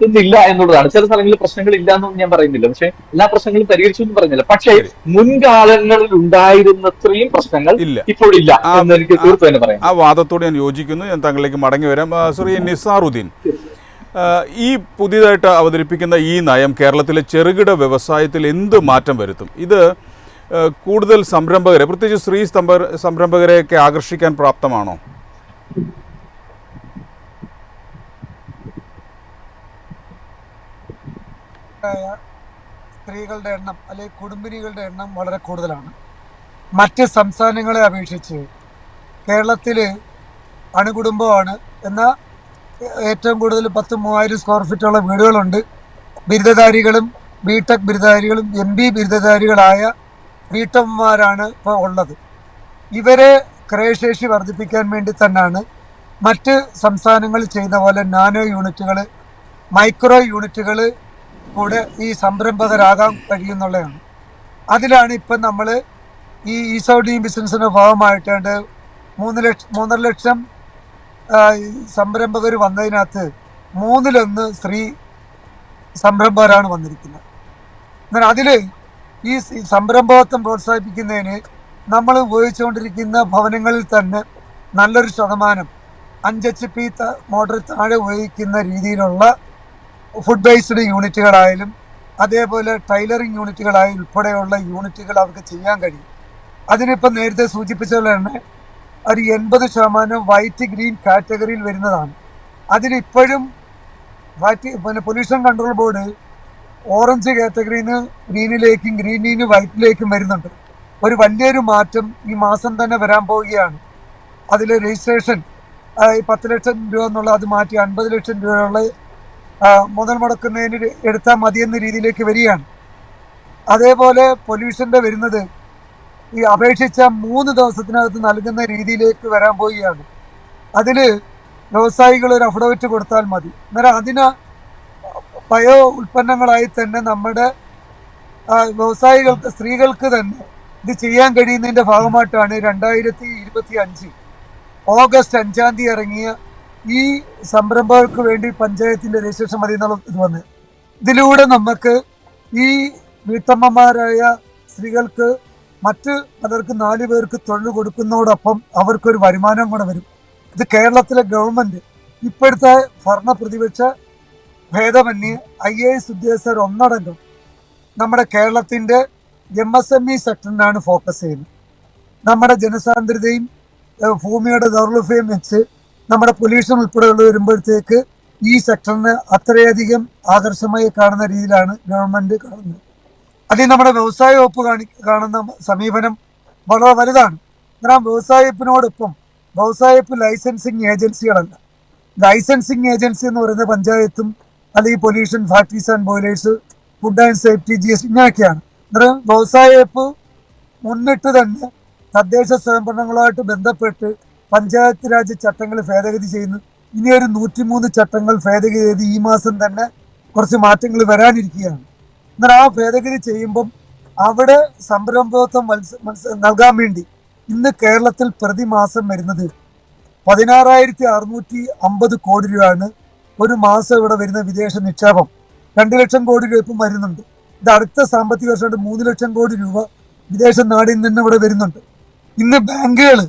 എന്നുമില്ല എന്നുള്ളതാണ്. ചില സ്ഥലങ്ങളിൽ പ്രശ്നങ്ങൾ ഇല്ല എന്നൊന്നും ഞാൻ പറയുന്നില്ല, പക്ഷെ എല്ലാ പ്രശ്നങ്ങളും പരിഹരിച്ചു എന്ന് പറയുന്നില്ല. പക്ഷേ ശരി. മുൻകാലങ്ങളിൽ ഉണ്ടായിരുന്നത്രയും പ്രശ്നങ്ങൾ ഇല്ല. ഇപ്പോഴില്ല എന്ന് എനിക്ക് തീർത്ത് തന്നെ പറയാം. ആ വാദത്തോട് ഞാൻ യോജിക്കുന്നു. ഞാൻ താങ്കളിലേക്ക് മടങ്ങി വരാം. ശ്രീ നിസാറുദ്ദീൻ, ഈ പുതിയതായിട്ട് അവതരിപ്പിക്കുന്ന ഈ നയം കേരളത്തിലെ ചെറുകിട വ്യവസായത്തിൽ എന്ത് മാറ്റം വരുത്തും? ഇത് കൂടുതൽ സംരംഭകരെ, പ്രത്യേകിച്ച് സ്ത്രീ സംരംഭകരെയൊക്കെ ആകർഷിക്കാൻ പ്രാപ്തമാണോ? സ്ത്രീകളുടെ എണ്ണം അല്ലെങ്കിൽ കുടുംബിനികളുടെ എണ്ണം വളരെ കൂടുതലാണ്. മറ്റ് സംസ്ഥാനങ്ങളെ അപേക്ഷിച്ച് കേരളത്തിൽ അണുകുടുംബമാണ്. എന്നാൽ ഏറ്റവും കൂടുതൽ 10,000-3000 സ്ക്വയർ ഫീറ്റുള്ള വീടുകളുണ്ട്. ബിരുദധാരികളും ബിടെക് ബിരുദധാരികളും MB ബിരുദധാരികളായ വീട്ടമ്മമാരാണ് ഇപ്പോൾ ഉള്ളത്. ഇവരെ ക്രയശേഷി വർദ്ധിപ്പിക്കാൻ വേണ്ടി തന്നെയാണ് മറ്റ് സംസ്ഥാനങ്ങളിൽ ചെയ്യുന്ന പോലെ നാനോ യൂണിറ്റുകൾ, മൈക്രോ യൂണിറ്റുകൾ കൂടെ ഈ സംരംഭകരാകാൻ കഴിയുന്നുള്ളതാണ്. അതിലാണ് ഇപ്പം നമ്മൾ ഈ ഈസ് ഓഫ് ഡൂയിങ് ബിസിനസ്സിൻ്റെ ഭാഗമായിട്ടാണ്ട് 3 ലക്ഷം സംരംഭകർ വന്നതിനകത്ത് 1/3 സ്ത്രീ സംരംഭകരാണ് വന്നിരിക്കുന്നത്. എന്നാൽ അതിൽ ഈ സംരംഭകത്വം പ്രോത്സാഹിപ്പിക്കുന്നതിന് നമ്മൾ ഉപയോഗിച്ചുകൊണ്ടിരിക്കുന്ന ഭവനങ്ങളിൽ തന്നെ നല്ലൊരു ശതമാനം 5 HP മോഡൽ താഴെ ഉപയോഗിക്കുന്ന രീതിയിലുള്ള ഫുഡ് ബേസ്ഡ് യൂണിറ്റുകളായാലും അതേപോലെ ടൈലറിങ് യൂണിറ്റുകളായാലും ഉൾപ്പെടെയുള്ള യൂണിറ്റുകൾ അവർക്ക് ചെയ്യാൻ കഴിയും. അതിനിപ്പം നേരത്തെ സൂചിപ്പിച്ച പോലെ തന്നെ ഒരു 80% വൈറ്റ് ഗ്രീൻ കാറ്റഗറിയിൽ വരുന്നതാണ്. അതിലിപ്പോഴും പൊല്യൂഷൻ കൺട്രോൾ ബോർഡ് ഓറഞ്ച് കാറ്റഗറിയിൽ നിന്ന് ഗ്രീനിലേക്കും ഗ്രീനിൽ നിന്ന് വൈറ്റിലേക്കും വരുന്നുണ്ട്. ഒരു വലിയൊരു മാറ്റം ഈ മാസം തന്നെ വരാൻ പോവുകയാണ്. അതിൽ രജിസ്ട്രേഷൻ 10 ലക്ഷം രൂപ എന്നുള്ള അത് മാറ്റി 50 ലക്ഷം രൂപയുള്ള മുതൽ മുടക്കുന്നതിന് എടുത്താൽ മതിയെന്ന രീതിയിലേക്ക് വരികയാണ്. അതേപോലെ പൊല്യൂഷൻ്റെ വരുന്നത് ഈ അപേക്ഷിച്ച 3 ദിവസത്തിനകത്ത് നൽകുന്ന രീതിയിലേക്ക് വരാൻ പോവുകയാണ്. അതിൽ വ്യവസായികൾ ഒരു അഫിഡവിറ്റ് കൊടുത്താൽ മതി. അന്നേരം അതിന് ബയോ ഉൽപ്പന്നങ്ങളായി തന്നെ നമ്മുടെ വ്യവസായികൾക്ക്, സ്ത്രീകൾക്ക് തന്നെ ഇത് ചെയ്യാൻ കഴിയുന്നതിൻ്റെ ഭാഗമായിട്ടാണ് 2025 ഓഗസ്റ്റ് 5-ാം തീയതി ഇറങ്ങിയ ഈ സംരംഭകർക്ക് വേണ്ടി പഞ്ചായത്തിൻ്റെ രജിസ്ട്രേഷൻ മതി എന്നുള്ള ഇത് വന്നത്. ഇതിലൂടെ നമുക്ക് ഈ വീട്ടമ്മമാരായ സ്ത്രീകൾക്ക് മറ്റ് പലർക്ക് 4 പേർക്ക് തൊഴിൽ കൊടുക്കുന്നതോടൊപ്പം അവർക്കൊരു വരുമാനം കൂടെ വരും. ഇത് കേരളത്തിലെ ഗവൺമെൻറ് ഇപ്പോഴത്തെ ഭരണ പ്രതിപക്ഷ ഭേദമന്യേ IAS ഉദ്യോഗസ്ഥർ ഒന്നടങ്കം നമ്മുടെ കേരളത്തിൻ്റെ MSME സെക്ടറിനാണ് ഫോക്കസ് ചെയ്യുന്നത്. നമ്മുടെ ജനസാന്ദ്രതയും ഭൂമിയുടെ ദൗർലഭ്യം വെച്ച് നമ്മുടെ പൊല്യൂഷൻ ഉൾപ്പെടെയുള്ള വരുമ്പോഴത്തേക്ക് ഈ സെക്ടറിന് അത്രയധികം ആകർഷമായി കാണുന്ന രീതിയിലാണ് ഗവൺമെൻറ് കാണുന്നത്. അതിൽ നമ്മുടെ വ്യവസായ വകുപ്പ് കാണുന്ന സമീപനം വളരെ വലുതാണ്. എന്നാൽ വ്യവസായ വകുപ്പിനോടൊപ്പം വ്യവസായ വകുപ്പ് ലൈസൻസിങ് ഏജൻസികളല്ല. ലൈസൻസിങ് ഏജൻസി എന്ന് പറയുന്നത് പഞ്ചായത്തും അല്ലെങ്കിൽ pollution, factories and boilers, food and safety, GST ഇങ്ങനെയൊക്കെയാണ്. അന്നേരം വ്യവസായ വകുപ്പ് മുന്നിട്ട് തന്നെ തദ്ദേശ സ്വയംഭരണങ്ങളുമായിട്ട് ബന്ധപ്പെട്ട് പഞ്ചായത്ത് രാജ് ചട്ടങ്ങൾ ഭേദഗതി ചെയ്യുന്നു. ഇനിയൊരു 103 ചട്ടങ്ങൾ ഭേദഗതി ചെയ്ത് ഈ മാസം തന്നെ കുറച്ച് മാറ്റങ്ങൾ വരാനിരിക്കുകയാണ്. എന്നാൽ ആ ഭേദഗതി ചെയ്യുമ്പം അവിടെ സംരംഭത്വം നൽകാൻ വേണ്ടി ഇന്ന് കേരളത്തിൽ പ്രതിമാസം വരുന്നത് 16,650 കോടി രൂപയാണ് ഒരു മാസം ഇവിടെ വരുന്ന വിദേശ നിക്ഷേപം. 2 ലക്ഷം കോടി രൂപ ഇപ്പം വരുന്നുണ്ട്. ഇത് അടുത്ത സാമ്പത്തിക വർഷമായിട്ട് 3 ലക്ഷം കോടി രൂപ വിദേശ നാടിൽ നിന്ന് ഇവിടെ വരുന്നുണ്ട്. ഇന്ന് ബാങ്കുകൾ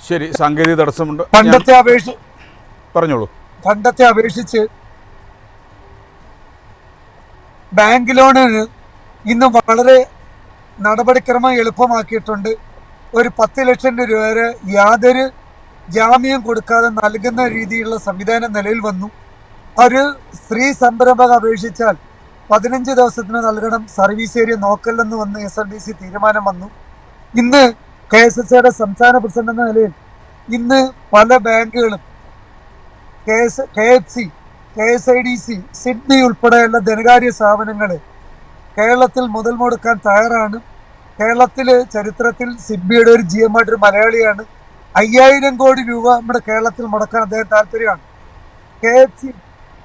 ശരി, സാങ്കേതിക തടസ്സമുണ്ട്. പണ്ടത്തെ അപേക്ഷിച്ച് ബാങ്ക് ലോണിന് ഇന്ന് വളരെ നടപടിക്രമം എളുപ്പമാക്കിയിട്ടുണ്ട്. ഒരു 10 ലക്ഷം രൂപ വരെ യാതൊരു ജാമ്യം കൊടുക്കാതെ നൽകുന്ന രീതിയിലുള്ള സംവിധാനം നിലയിൽ വന്നു. ഒരു സ്ത്രീ സംരംഭക അപേക്ഷിച്ചാൽ 15 ദിവസത്തിന് നൽകണം, സർവീസ് ഏരിയ നോക്കല്ലെന്ന് വന്ന് SLDC തീരുമാനം വന്നു. ഇന്ന് KSSIയുടെ സംസ്ഥാന പ്രസിഡന്റ് എന്ന നിലയിൽ ഇന്ന് പല ബാങ്കുകളും KFC, KSIDC, സിഡ്നി ഉൾപ്പെടെയുള്ള ധനകാര്യ സ്ഥാപനങ്ങൾ കേരളത്തിൽ മുതൽ മുടക്കാൻ തയ്യാറാണ്. കേരളത്തിൽ ചരിത്രത്തിൽ സിഡ്ബിയുടെ ഒരു GM ആയിട്ടൊരു മലയാളിയാണ്. 5000 കോടി രൂപ നമ്മുടെ കേരളത്തിൽ മുടക്കാൻ അദ്ദേഹം താല്പര്യമാണ്. KFC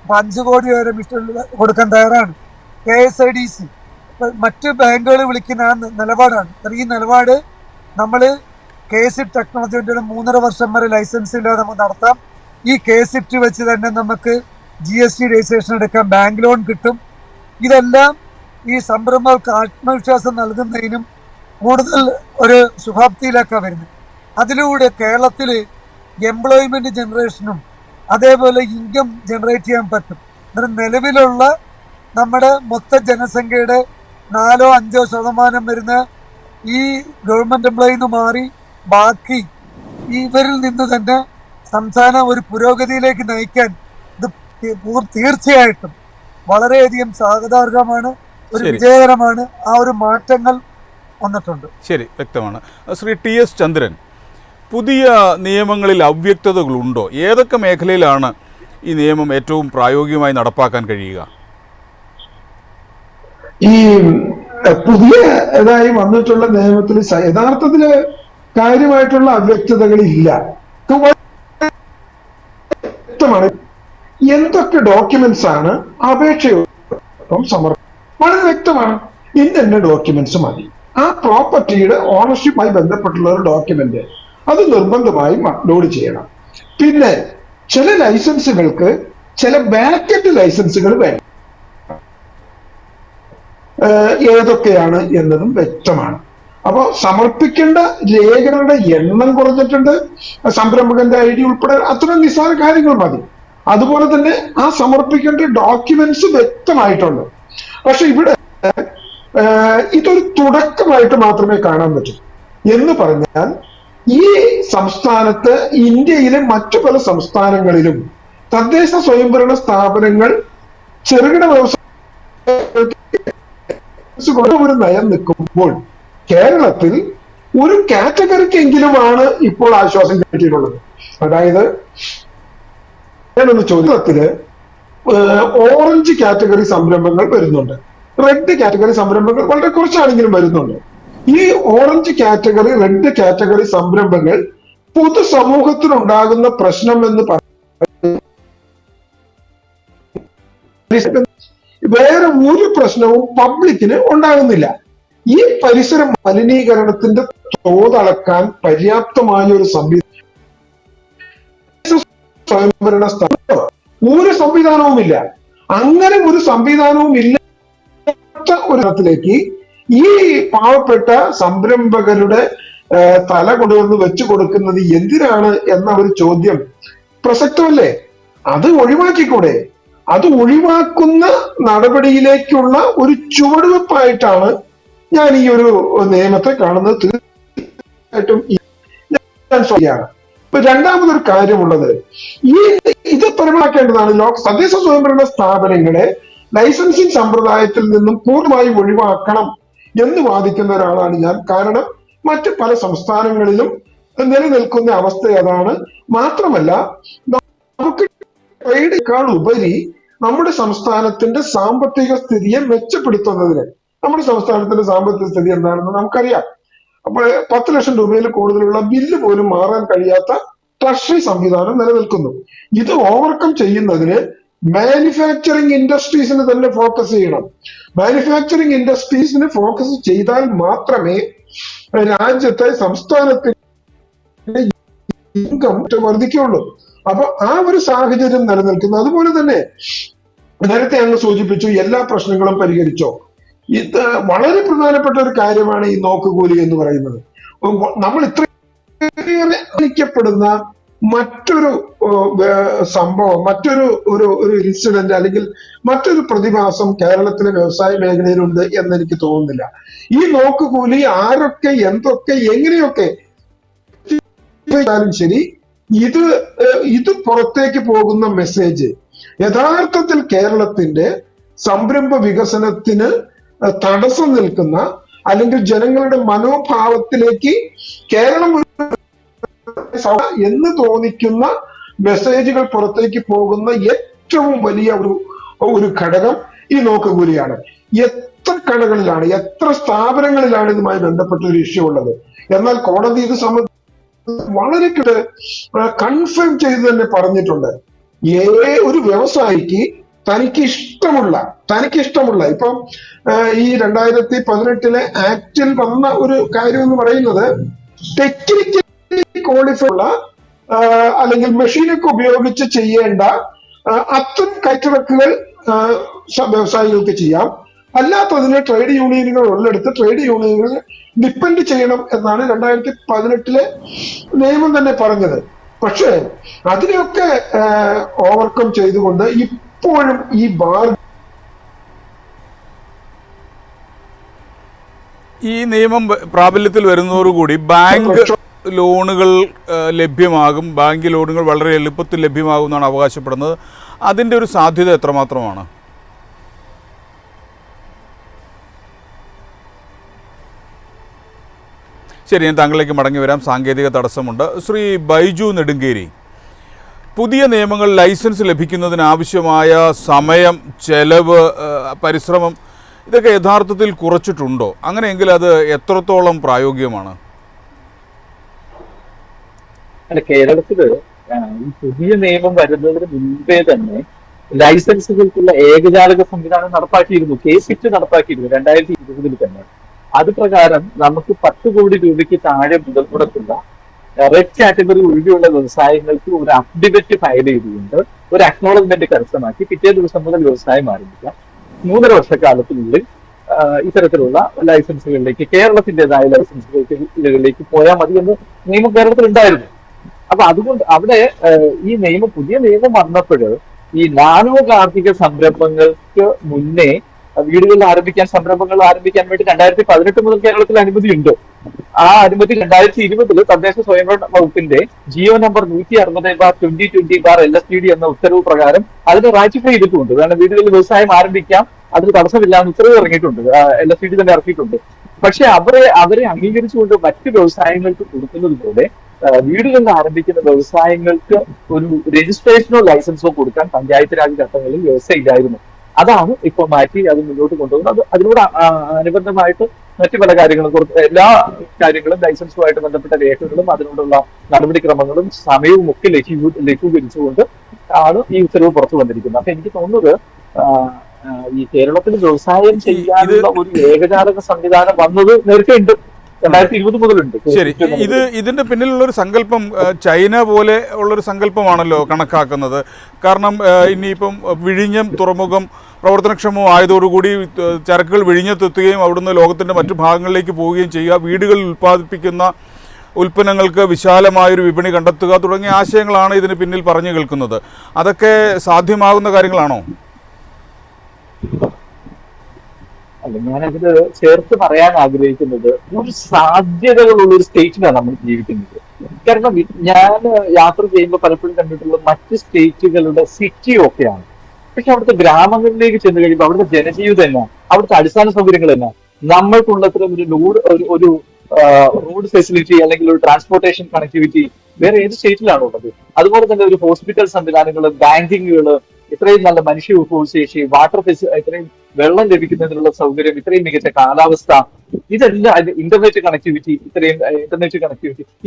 5 കോടി വരെ കൊടുക്കാൻ തയ്യാറാണ്. KSIDC മറ്റ് ബാങ്കുകൾ വിളിക്കുന്ന ആ നിലപാടാണ്. ഈ നിലപാട് നമ്മൾ KSIP ടെക്നോളജി 3.5 വർഷം വരെ ലൈസൻസ് ഇല്ലാതെ നമുക്ക് നടത്താം. ഈ KCIT വെച്ച് തന്നെ നമുക്ക് GST രജിസ്ട്രേഷൻ എടുക്കാം, ബാങ്ക് ലോൺ കിട്ടും. ഇതെല്ലാം ഈ സംരംഭങ്ങൾക്ക് ആത്മവിശ്വാസം നൽകുന്നതിനും കൂടുതൽ ഒരു ശുഭാപ്തിയിലേക്കാണ് വരുന്നത്. അതിലൂടെ കേരളത്തിൽ എംപ്ലോയ്മെന്റ് ജനറേഷനും അതേപോലെ ഇൻകം ജനറേറ്റ് ചെയ്യാൻ പറ്റും. അന്നേരം നിലവിലുള്ള നമ്മുടെ മൊത്ത ജനസംഖ്യയുടെ 4-5% വരുന്ന ഈ ഗവൺമെന്റ് എംപ്ലോയിൽ നിന്ന് മാറി ബാക്കി ഇവരിൽ നിന്ന് തന്നെ സംസ്ഥാനം ഒരു പുരോഗതിയിലേക്ക് നയിക്കാൻ ഇത് തീർച്ചയായിട്ടും വളരെയധികം സ്വാഗതാർഹമാണ്, ഒരു വിജയകരമാണ്. ആ ഒരു മാറ്റങ്ങൾ വന്നിട്ടുണ്ട്. ശരി, വ്യക്തമാണ്. ശ്രീ TS ചന്ദ്രൻ, പുതിയ നിയമങ്ങളിൽ അവ്യക്തതകളുണ്ടോ? ഏതൊക്കെ മേഖലയിലാണ് ഈ നിയമം ഏറ്റവും പ്രായോഗികമായി നടപ്പാക്കാൻ കഴിയുക? ഈ പുതിയതായി വന്നിട്ടുള്ള നിയമത്തിൽ യഥാർത്ഥത്തില് കാര്യമായിട്ടുള്ള അവ്യക്തതകളില്ല. വ്യക്തമാണ് എന്തൊക്കെ ഡോക്യുമെന്റ്സ് ആണ് അപേക്ഷയോടൊപ്പം സമർപ്പിക്കുന്നത്. വളരെ വ്യക്തമാണ്. ഇന്ന ഡോക്യുമെന്റ്സ് മതി. ആ പ്രോപ്പർട്ടിയുടെ ഓണർഷിപ്പുമായി ബന്ധപ്പെട്ടുള്ള ഒരു ഡോക്യുമെന്റ് അത് നിർബന്ധമായും അപ്ലോഡ് ചെയ്യണം. പിന്നെ ചില ലൈസൻസുകൾക്ക് ചില ബാക്കറ്റ് ലൈസൻസുകൾ വേണം. ഏതൊക്കെയാണ് എന്നതും വ്യക്തമാണ്. അപ്പോൾ സമർപ്പിക്കേണ്ട രേഖകളുടെ എണ്ണം കുറഞ്ഞിട്ടുണ്ട്. സംരംഭകന്റെ ID ഉൾപ്പെടെ അത്തരം നിസ്സാര കാര്യങ്ങൾ മതി. അതുപോലെ തന്നെ ആ സമർപ്പിക്കേണ്ട ഡോക്യുമെന്റ്സ് വ്യക്തമായിട്ടുണ്ട്. പക്ഷെ ഇവിടെ ഇതൊരു തുടക്കമായിട്ട് മാത്രമേ കാണാൻ പറ്റൂ. എന്ന് പറഞ്ഞാൽ ഈ സംസ്ഥാനത്ത് ഇന്ത്യയിലെ മറ്റു പല സംസ്ഥാനങ്ങളിലും തദ്ദേശ സ്വയംഭരണ സ്ഥാപനങ്ങൾ ചെറുകിട വ്യവസായ ഒരു നയം നിൽക്കുമ്പോൾ കേരളത്തിൽ ഒരു കാറ്റഗറിക്കെങ്കിലുമാണ് ഇപ്പോൾ ആശ്വാസം കിട്ടിയിട്ടുള്ളത്. അതായത് ഞാനൊന്ന് ചോദ്യത്തില് ഓറഞ്ച് കാറ്റഗറി സംരംഭങ്ങൾ വരുന്നുണ്ട്, റെഡ് കാറ്റഗറി സംരംഭങ്ങൾ വളരെ കുറച്ചാണെങ്കിലും വരുന്നുണ്ട്. ഈ ഓറഞ്ച് കാറ്റഗറി, റെഡ് കാറ്റഗറി സംരംഭങ്ങൾ പൊതുസമൂഹത്തിനുണ്ടാകുന്ന പ്രശ്നം എന്ന് വേറെ ഒരു പ്രശ്നവും പബ്ലിക്കിന് ഉണ്ടാകുന്നില്ല. ഈ പരിസര മലിനീകരണത്തിന്റെ തോതളക്കാൻ പര്യാപ്തമായ ഒരു സ്വയംഭരണ സ്ഥാപനം ഒരു സംവിധാനവുമില്ല. അങ്ങനെ ഒരു സംവിധാനവും ഇല്ലാത്ത ഒരു ഇടത്തിലേക്ക് ഈ പാവപ്പെട്ട സംരംഭകരുടെ തല കൊണ്ടുവന്ന് വെച്ചു കൊടുക്കുന്നത് എന്തിനാണ് എന്ന ഒരു ചോദ്യം പ്രസക്തമല്ലേ? അത് ഒഴിവാക്കിക്കൂടെ? അത് ഒഴിവാക്കുന്ന നടപടിയിലേക്കുള്ള ഒരു ചുവടുവെപ്പായിട്ടാണ് ഞാൻ ഈ ഒരു നിയമത്തെ കാണുന്നത്. തീർച്ചയായിട്ടും ഞാൻ ശരിയാണ്. ഇപ്പൊ രണ്ടാമതൊരു കാര്യമുള്ളത്, ഇത് പരമാക്കേണ്ടതാണ്. തദ്ദേശ സ്വയംഭരണ സ്ഥാപനങ്ങളെ ലൈസൻസിങ് സമ്പ്രദായത്തിൽ നിന്നും പൂർണ്ണമായും ഒഴിവാക്കണം എന്ന് വാദിക്കുന്ന ഒരാളാണ് ഞാൻ. കാരണം മറ്റ് പല സംസ്ഥാനങ്ങളിലും നിലനിൽക്കുന്ന അവസ്ഥ അതാണ്. മാത്രമല്ല, നമുക്ക് ട്രേഡിനേക്കാൾ ഉപരി നമ്മുടെ സംസ്ഥാനത്തിന്റെ സാമ്പത്തിക സ്ഥിതിയെ മെച്ചപ്പെടുത്തുന്നതിന്, നമ്മുടെ സംസ്ഥാനത്തിന്റെ സാമ്പത്തിക സ്ഥിതി എന്താണെന്ന് നമുക്കറിയാം. അപ്പോൾ 10 ലക്ഷം രൂപയിൽ കൂടുതലുള്ള ബില്ല് പോലും മാറാൻ കഴിയാത്ത ട്രഷറി സംവിധാനം നിലനിൽക്കുന്നു. ഇത് ഓവർകം ചെയ്യുന്നതിന് മാനുഫാക്ചറിങ് ഇൻഡസ്ട്രീസിന് തന്നെ ഫോക്കസ് ചെയ്യണം. മാനുഫാക്ചറിങ് ഇൻഡസ്ട്രീസിന് ഫോക്കസ് ചെയ്താൽ മാത്രമേ രാജ്യത്തെ സംസ്ഥാനത്തിന്റെ ഇൻകം വർദ്ധിക്കുള്ളൂ. അപ്പൊ ആ ഒരു സാഹചര്യം നിലനിൽക്കുന്നു. അതുപോലെ തന്നെ നേരത്തെ അങ്ങ് സൂചിപ്പിച്ചു, എല്ലാ പ്രശ്നങ്ങളും പരിഹരിച്ചോ? ഇത് വളരെ പ്രധാനപ്പെട്ട ഒരു കാര്യമാണ് ഈ നോക്കുകൂലി എന്ന് പറയുന്നത്. നമ്മൾ ഇത്രയേറെ ക്ഷണിക്കപ്പെടുന്ന മറ്റൊരു സംഭവം, മറ്റൊരു ഒരു ഇൻസിഡന്റ് അല്ലെങ്കിൽ മറ്റൊരു പ്രതിഭാസം കേരളത്തിലെ വ്യവസായ മേഖലയിലുണ്ട് എന്ന് എനിക്ക് തോന്നുന്നില്ല. ഈ നോക്കുകൂലി ആരൊക്കെ എന്തൊക്കെ എങ്ങനെയൊക്കെ ശരി, ഇത് പുറത്തേക്ക് പോകുന്ന മെസ്സേജ് യഥാർത്ഥത്തിൽ കേരളത്തിന്റെ സംരംഭ വികസനത്തിന് തടസ്സം നിൽക്കുന്ന, അല്ലെങ്കിൽ ജനങ്ങളുടെ മനോഭാവത്തിലേക്ക് കേരളം എന്ന് തോന്നിക്കുന്ന മെസ്സേജുകൾ പുറത്തേക്ക് പോകുന്ന ഏറ്റവും വലിയ ഒരു ഘടകം ഈ നോക്കുകൂലിയാണ്. എത്ര കടകളിലാണ്, എത്ര സ്ഥാപനങ്ങളിലാണ് ഇതുമായി ബന്ധപ്പെട്ട ഒരു ഇഷ്യൂ ഉള്ളത്. എന്നാൽ കോടതി ഇത് സംബന്ധിച്ച് വളരെ കൺഫേം ചെയ്ത് തന്നെ പറഞ്ഞിട്ടുണ്ട്. ഒരു വ്യവസായിക്ക് തനിക്ക് ഇഷ്ടമുള്ള ഇപ്പം ഈ 2018 ആക്ടിൽ വന്ന ഒരു കാര്യം എന്ന് പറയുന്നത് ടെക്നിക്കലി ക്വാളിഫൈ ഉള്ള അല്ലെങ്കിൽ മെഷീനൊക്കെ ഉപയോഗിച്ച് ചെയ്യേണ്ട അത്തരം കയറ്റിറക്കുകൾ വ്യവസായികൾക്ക് ചെയ്യാം. അല്ലാത്തതിന് ട്രേഡ് യൂണിയനുകൾ ഉള്ളിടത്ത് ട്രേഡ് യൂണിയനുകൾ ഡിപ്പെൻഡ് ചെയ്യണം എന്നാണ് 2018 നിയമം തന്നെ പറഞ്ഞത്. പക്ഷേ അതിനെയൊക്കെ ഓവർകം ചെയ്തുകൊണ്ട് ഇപ്പോഴും ഈ ഈ നിയമം പ്രാബല്യത്തിൽ വരുന്നതോടുകൂടി ബാങ്ക് ലോണുകൾ ലഭ്യമാകും, ബാങ്ക് ലോണുകൾ വളരെ എളുപ്പത്തിൽ ലഭ്യമാകും എന്നാണ് അവകാശപ്പെടുന്നത്. അതിൻ്റെ ഒരു സാധ്യത എത്രമാത്രമാണ്? ശരി, ഞാൻ താങ്കളിലേക്ക് മടങ്ങി വരാം. സാങ്കേതിക തടസ്സമുണ്ട്. ശ്രീ ബൈജു നെടുങ്കേരി, പുതിയ നിയമങ്ങൾ ലൈസൻസ് ലഭിക്കുന്നതിനാവശ്യമായ സമയം, ചെലവ്, പരിശ്രമം ഇതൊക്കെ യഥാർത്ഥത്തിൽ കുറച്ചിട്ടുണ്ടോ? അങ്ങനെയെങ്കിൽ അത് എത്രത്തോളം പ്രായോഗികമാണ്? അല്ല, കേരളത്തില് ഈ പുതിയ നിയമം വരുന്നതിന് മുൻപേ തന്നെ ലൈസൻസുകൾക്കുള്ള ഏകജാലക സംവിധാനം നടപ്പാക്കിയിരുന്നു. കേസിറ്റ് നടപ്പാക്കിയിരുന്നു 2020 തന്നെ. അത് പ്രകാരം നമുക്ക് 10 കോടി രൂപയ്ക്ക് താഴെ മുതൽ മുടക്കുള്ള റെഡ് കാറ്റഗറി ഒഴികെയുള്ള വ്യവസായങ്ങൾക്ക് ഒരു അഫിഡവിറ്റ് ഫയൽ ചെയ്തുകൊണ്ട് ഒരു അക്നോളജ്മെന്റ് കരസ്ഥമാക്കി പിറ്റേ ദിവസം മുതൽ വ്യവസായം ആരംഭിക്കാം. 3.5 വർഷക്കാലത്തിനുള്ളിൽ ഇത്തരത്തിലുള്ള ലൈസൻസുകളിലേക്ക്, കേരളത്തിൻ്റെതായ ലൈസൻസുകളിലേക്ക് പോയാൽ മതി എന്ന് നിയമം കേരളത്തിൽ ഉണ്ടായിരുന്നു. അപ്പൊ അതുകൊണ്ട് അവിടെ ഈ പുതിയ നിയമം വന്നപ്പോൾ ഈ നാനോ ഗാർഹിക സംരംഭങ്ങൾക്ക് മുന്നേ വീടുകളിൽ സംരംഭങ്ങൾ ആരംഭിക്കാൻ വേണ്ടി 2018 മുതൽ കേരളത്തിൽ അനുമതിയുണ്ട്. ആ അനുമതി 2020 തദ്ദേശ സ്വയംഭരണ വകുപ്പിന്റെ ജിയോ നമ്പർ 160/2020/LSTD എന്ന ഉത്തരവ് പ്രകാരം അതിനെ റാറ്റിഫൈ ചെയ്തിട്ടുണ്ട്. കാരണം വീടുകളിൽ വ്യവസായം ആരംഭിക്കാം, അതിന് തടസ്സമില്ല എന്ന് ഉത്തരവ് ഇറങ്ങിയിട്ടുണ്ട്, LSTD തന്നെ ഇറക്കിയിട്ടുണ്ട്. പക്ഷെ അവരെ അംഗീകരിച്ചുകൊണ്ട് മറ്റ് വ്യവസായങ്ങൾക്ക് കൊടുക്കുന്നത് പോലെ വീടുകളിൽ ആരംഭിക്കുന്ന വ്യവസായങ്ങൾക്ക് ഒരു രജിസ്ട്രേഷനോ ലൈസൻസോ കൊടുക്കാൻ പഞ്ചായത്ത് രാജ് ചട്ടങ്ങളിൽ വ്യവസ്ഥ ഇല്ലായിരുന്നു. അതാണ് ഇപ്പൊ മാറ്റി അത് മുന്നോട്ട് കൊണ്ടുപോകുന്നത്. അതിനോട് അനുബന്ധമായിട്ട് മറ്റു പല കാര്യങ്ങളും, എല്ലാ കാര്യങ്ങളും ലൈസൻസുമായിട്ട് ബന്ധപ്പെട്ട രേഖകളും അതിനോടുള്ള നടപടിക്രമങ്ങളും സമയവും ഒക്കെ ലഘൂകരിച്ചുകൊണ്ട് ആണ് ഈ ഉത്തരവ് പുറത്തു വന്നിരിക്കുന്നത്. അപ്പൊ എനിക്ക് തോന്നുന്നത് ഈ കേരളത്തിൽ വ്യവസായം ചെയ്യാനുള്ള ഒരു ഏകജാലക സംവിധാനം വന്നത് നേരത്തെ ഉണ്ട്, 2020 മുതലുണ്ട്. ശരി, ഇതിന്റെ പിന്നിലുള്ള ഒരു സങ്കല്പം ചൈന പോലെ ഉള്ളൊരു സങ്കല്പമാണല്ലോ കണക്കാക്കുന്നത്. കാരണം ഇനിയിപ്പം വിഴിഞ്ഞം തുറമുഖം പ്രവർത്തനക്ഷമമായതോടുകൂടി ചരക്കുകൾ വിഴിഞ്ഞത്തെത്തുകയും അവിടുന്ന് ലോകത്തിൻ്റെ മറ്റു ഭാഗങ്ങളിലേക്ക് പോവുകയും ചെയ്യുക, വീടുകളിൽ ഉൽപ്പാദിപ്പിക്കുന്ന ഉൽപ്പന്നങ്ങൾക്ക് വിശാലമായൊരു വിപണി കണ്ടെത്തുക തുടങ്ങിയ ആശയങ്ങളാണ് ഇതിന് പിന്നിൽ പറഞ്ഞു കേൾക്കുന്നത്. അതൊക്കെ സാധ്യമാകുന്ന കാര്യങ്ങളാണോ? അല്ല, ഞാനതിൽ ചേർത്ത് പറയാൻ ആഗ്രഹിക്കുന്നത് ഒരു സാധ്യതകളുള്ള ഒരു സ്റ്റേറ്റിലാണ് നമ്മൾ ജീവിക്കുന്നത്. കാരണം ഞാൻ യാത്ര ചെയ്യുമ്പോൾ പലപ്പോഴും കണ്ടിട്ടുള്ള മറ്റ് സ്റ്റേറ്റുകളുടെ സിറ്റി ഒക്കെയാണ്. പക്ഷെ അവിടുത്തെ ഗ്രാമങ്ങളിലേക്ക് ചെന്ന് കഴിയുമ്പോൾ അവിടുത്തെ ജനജീവിതം എന്നാ, അവിടുത്തെ അടിസ്ഥാന സൗകര്യങ്ങൾ എന്നാ, നമ്മൾക്കുള്ളത്ര ഒരു റോഡ് ഫെസിലിറ്റി അല്ലെങ്കിൽ ഒരു ട്രാൻസ്പോർട്ടേഷൻ കണക്ടിവിറ്റി വേറെ ഏത് സ്റ്റേറ്റിലാണോ ഉള്ളത്? അതുപോലെ തന്നെ ഒരു ഹോസ്പിറ്റൽ സംവിധാനങ്ങൾ, ബാങ്കിങ്ങുകള്, ഇത്രയും നല്ല മനുഷ്യ വിഭവശേഷി, ഇത്രയും വെള്ളം ലഭിക്കുന്നതിനുള്ള സൗകര്യം, ഇത്രയും മികച്ച കാലാവസ്ഥ, ഇതെല്ലാം, ഇന്റർനെറ്റ് കണക്ടിവിറ്റി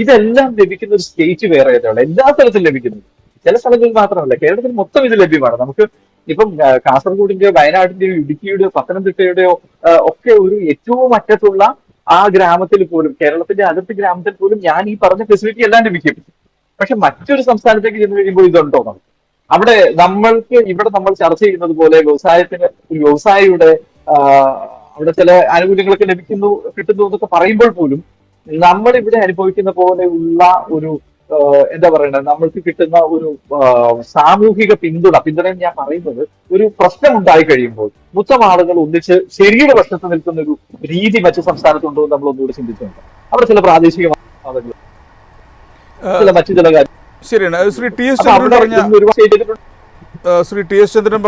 ഇതെല്ലാം ലഭിക്കുന്ന ഒരു സ്റ്റേറ്റ് വേറെ ഏതാണ്? എല്ലാ സ്ഥലത്തും ലഭിക്കുന്നു. ചില സ്ഥലങ്ങളിൽ മാത്രമല്ല, കേരളത്തിൽ മൊത്തം ഇത് ലഭ്യമാണ്. നമുക്ക് ഇപ്പം കാസർഗോഡിന്റെയോ വയനാടിന്റെയോ ഇടുക്കിയുടെയോ പത്തനംതിട്ടയുടെയോ ഒക്കെ ഒരു ഏറ്റവും അറ്റത്തുള്ള ആ ഗ്രാമത്തിൽ പോലും, കേരളത്തിന്റെ അതിർത്തി ഗ്രാമത്തിൽ പോലും ഞാൻ ഈ പറഞ്ഞ ഫെസിലിറ്റി എല്ലാം ലഭിക്കും. പക്ഷെ മറ്റൊരു സംസ്ഥാനത്തേക്ക് ചെന്ന് കഴിയുമ്പോൾ ഇതുണ്ടോ? അവിടെ ഇവിടെ നമ്മൾ ചർച്ച ചെയ്യുന്നത് പോലെ വ്യവസായിയുടെ അവിടെ ചില ആനുകൂല്യങ്ങളൊക്കെ കിട്ടുന്നു എന്നൊക്കെ പറയുമ്പോൾ പോലും നമ്മൾ ഇവിടെ അനുഭവിക്കുന്ന പോലെയുള്ള ഒരു എന്താ പറയുന്നത്, നമ്മൾക്ക് കിട്ടുന്ന ഒരു സാമൂഹിക പിന്തുണ ഞാൻ പറയുന്നത്, ഒരു പ്രശ്നം ഉണ്ടായി കഴിയുമ്പോൾ മൊത്തം ആളുകൾ ഒന്നിച്ച് ശരിയുടെ വശത്ത് നിൽക്കുന്ന ഒരു രീതി മറ്റു സംസ്ഥാനത്തുണ്ടോ എന്ന് നമ്മൾ ഒന്നുകൂടി ചിന്തിച്ചിട്ടുണ്ട്. അവിടെ ചില പ്രാദേശിക മറ്റു ചില കാര്യം ശരിയാണ്. ശ്രീ ടി എസ് ചന്ദ്രൻ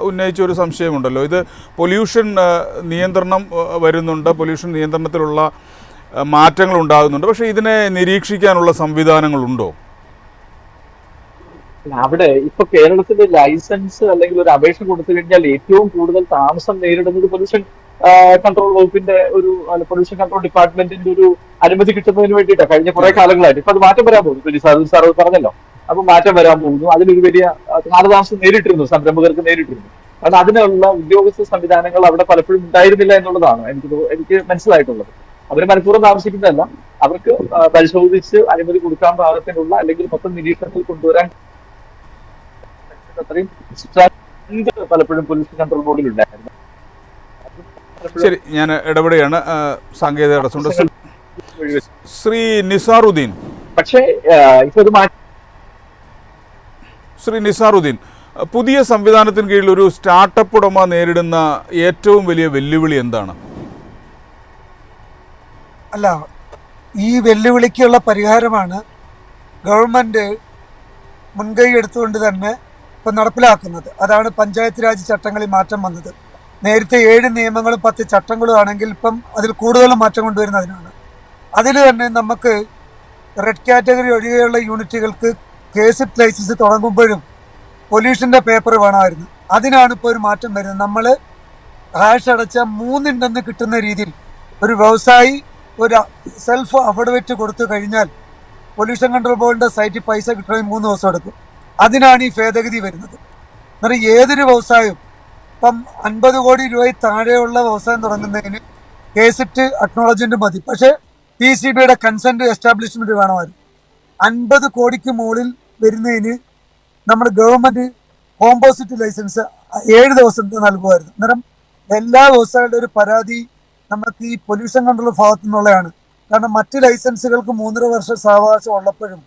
ഉന്നയിച്ച ഒരു സംശയമുണ്ടല്ലോ. ഇത് പൊല്യൂഷൻ നിയന്ത്രണം വരുന്നുണ്ട്, പൊല്യൂഷൻ നിയന്ത്രണത്തിലുള്ള മാറ്റങ്ങൾ ഉണ്ടാകുന്നുണ്ട്. പക്ഷേ ഇതിനെ നിരീക്ഷിക്കാനുള്ള സംവിധാനങ്ങളുണ്ടോ? അവിടെ ഇപ്പൊ കേരളത്തിലെ ലൈസൻസ് അല്ലെങ്കിൽ ഒരു അപേക്ഷ കൊടുത്തു കഴിഞ്ഞാൽ ഏറ്റവും കൂടുതൽ താമസം നേരിടുന്നത് പൊല്യൂഷൻ കൺട്രോൾ വകുപ്പിന്റെ പൊല്യൂഷൻ കൺട്രോൾ ഡിപ്പാർട്ട്മെന്റിന്റെ ഒരു അനുമതി കിട്ടുന്നതിന് വേണ്ടിയിട്ടാണ് കഴിഞ്ഞ കുറെ കാലങ്ങളായിട്ട്. ഇപ്പൊ അത് മാറ്റം വരാൻ പോകുന്നു. സാർ പറഞ്ഞല്ലോ, അപ്പൊ മാറ്റം വരാൻ പോകുന്നു. അതിനൊരു വലിയ കാലതാമസം നേരിട്ടിരുന്നു, സംരംഭകർക്ക് നേരിട്ടിരുന്നു. കാരണം അതിനുള്ള ഉദ്യോഗസ്ഥ സംവിധാനങ്ങൾ അവിടെ പലപ്പോഴും ഉണ്ടായിരുന്നില്ല എന്നുള്ളതാണ് എനിക്ക് മനസ്സിലായിട്ടുള്ളത്. അവർ മനഃപൂർവ്വം താമസിക്കുന്നതല്ല, അവർക്ക് പരിശോധിച്ച് അനുമതി കൊടുക്കാൻ പാകത്തിനുള്ള അല്ലെങ്കിൽ മൊത്തം നിരീക്ഷണത്തിൽ കൊണ്ടുവരാൻ അത്രയും സ്ട്രെങ്ത് പലപ്പോഴും പൊല്യൂഷൻ കൺട്രോൾ ബോർഡിൽ ഉണ്ടായിരുന്നു. ശരി, ഞാൻ ഇടപെടുകയാണ്, സാങ്കേതിക തടസ്സമുണ്ട്. ശ്രീ നിസാറുദ്ദീൻ, പക്ഷേ ഇപ്പൊ ഇത് ശ്രീ നിസാറുദ്ദീൻ, പുതിയ സംവിധാനത്തിന് കീഴിൽ ഒരു സ്റ്റാർട്ടപ്പ് ഉടമ നേരിടുന്ന ഏറ്റവും വലിയ വെല്ലുവിളി എന്താണ്? അല്ല, ഈ വെല്ലുവിളിക്കുള്ള പരിഹാരമാണ് ഗവൺമെന്റ് മുൻകൈ എടുത്തുകൊണ്ട് തന്നെ ഇപ്പം നടപ്പിലാക്കുന്നത്. അതാണ് പഞ്ചായത്ത് രാജ് ചട്ടങ്ങളിൽ മാറ്റം വന്നത്. നേരത്തെ 7 നിയമങ്ങളും 10 ചട്ടങ്ങളും ആണെങ്കിൽ ഇപ്പം അതിൽ കൂടുതലും മാറ്റം കൊണ്ടുവരുന്നതിനാണ്. അതിൽ തന്നെ നമുക്ക് റെഡ് കാറ്റഗറി ഒഴികെയുള്ള യൂണിറ്റുകൾക്ക് കേസിറ്റ് ലൈസൻസ് തുടങ്ങുമ്പോഴും പൊല്യൂഷൻ്റെ പേപ്പർ വേണമായിരുന്നു. അതിനാണ് ഇപ്പോൾ ഒരു മാറ്റം വരുന്നത്. നമ്മൾ ഹാഷ് അടച്ച 3 ഉണ്ടെന്ന് കിട്ടുന്ന രീതിയിൽ ഒരു വ്യവസായി ഒരു സെൽഫ് അഫിഡവിറ്റ് കൊടുത്തു കഴിഞ്ഞാൽ പൊല്യൂഷൻ കൺട്രോൾ ബോർഡിൻ്റെ സൈറ്റിൽ പൈസ കിട്ടണമെങ്കിൽ 3 ദിവസം എടുക്കും. അതിനാണ് ഈ ഭേദഗതി വരുന്നത്. എന്നാൽ ഏതൊരു വ്യവസായവും ഇപ്പം 50 കോടി രൂപയിൽ താഴെയുള്ള വ്യവസായം തുടങ്ങുന്നതിന് കേസിറ്റ് അക്നോളജ്മെന്റ് മതി. പക്ഷേ PCBയുടെ കൺസെന്റ് എസ്റ്റാബ്ലിഷ്മെന്റ് വേണമായിരുന്നു. 50 കോടിക്ക് മുകളിൽ വരുന്നതിന് നമ്മുടെ ഗവൺമെന്റ് കോമ്പോസിറ്റ് ലൈസൻസ് 7 ദിവസത്തെ നൽകുമായിരുന്നു. അന്നേരം എല്ലാ വ്യവസായികളുടെ ഒരു പരാതി നമുക്ക് ഈ പൊല്യൂഷൻ കൺട്രോൾ ഭാഗത്തു നിന്നുള്ളതാണ്. കാരണം മറ്റ് ലൈസൻസുകൾക്ക് 3.5 വർഷം സാവകാശം ഉള്ളപ്പോഴും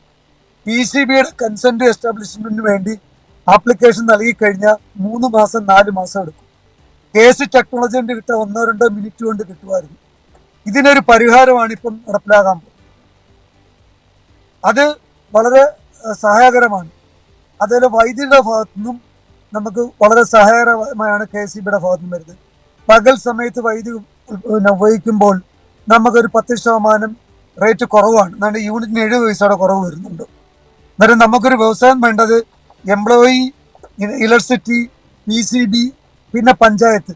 PCBയുടെ കൺസെന്റ് എസ്റ്റാബ്ലിഷ്മെന്റിന് വേണ്ടി ആപ്ലിക്കേഷൻ നൽകിക്കഴിഞ്ഞാൽ 3 മാസം 4 മാസം എടുക്കും. കേസ് ടെക്നോളജി കിട്ടാൻ 1-2 മിനിറ്റ് കൊണ്ട് കിട്ടുമായിരുന്നു. ഇതിനൊരു പരിഹാരമാണ് ഇപ്പം നടപ്പിലാകാൻ പോകുന്നത്. അത് വളരെ സഹായകരമാണ്. അതുപോലെ വൈദ്യുതിയുടെ ഭാഗത്തുനിന്നും നമുക്ക് വളരെ സഹായകരമായാണ് KCBയുടെ ഭാഗത്തുനിന്ന് വരുന്നത്. പകൽ സമയത്ത് വൈദ്യുതി ഉപയോഗിക്കുമ്പോൾ നമുക്കൊരു 10% റേറ്റ് കുറവാണ്. എന്നാണ്ട് യൂണിറ്റിന് 70 പൈസയുടെ കുറവ് വരുന്നുണ്ട്. അന്നേരം നമുക്കൊരു വ്യവസായം വേണ്ടത് എംപ്ലോയി, ഇലക്ട്രിസിറ്റി, PCB, പിന്നെ പഞ്ചായത്ത്.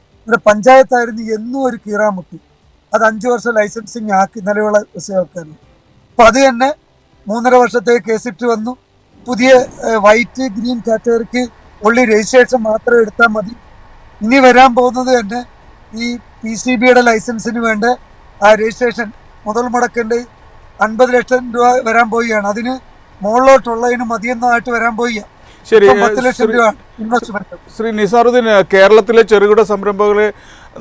പഞ്ചായത്തായിരുന്നു എന്നും ഒരു കീറാമുട്ടി. അത് 5 വർഷം ലൈസൻസിങ് ആക്കി നിലവിലുള്ള ബസ്സുകൾക്ക് തന്നെ. അപ്പം അത് തന്നെ 3.5 വർഷത്തേക്ക് കേസിറ്റ് വന്നു. പുതിയ വൈറ്റ് ഗ്രീൻ കാറ്റഗറിക്ക് ഉള്ളി രജിസ്ട്രേഷൻ മാത്രം എടുത്താൽ മതി. ഇനി വരാൻ പോകുന്നത് തന്നെ ഈ PCBയുടെ ലൈസൻസിന് വേണ്ട ആ രജിസ്ട്രേഷൻ മുതൽ മുടക്കേണ്ട 50 ലക്ഷം രൂപ വരാൻ പോവുകയാണ്. അതിന് മുകളിലോട്ടുള്ളതിന് മതിയെന്നായിട്ട് വരാൻ പോവുക. ശരി, 10 ലക്ഷം രൂപ ഇൻവെസ്റ്റ്മെന്റ്. ശ്രീ നിസാറുദ്ദീൻ, കേരളത്തിലെ ചെറുകിട സംരംഭകരെ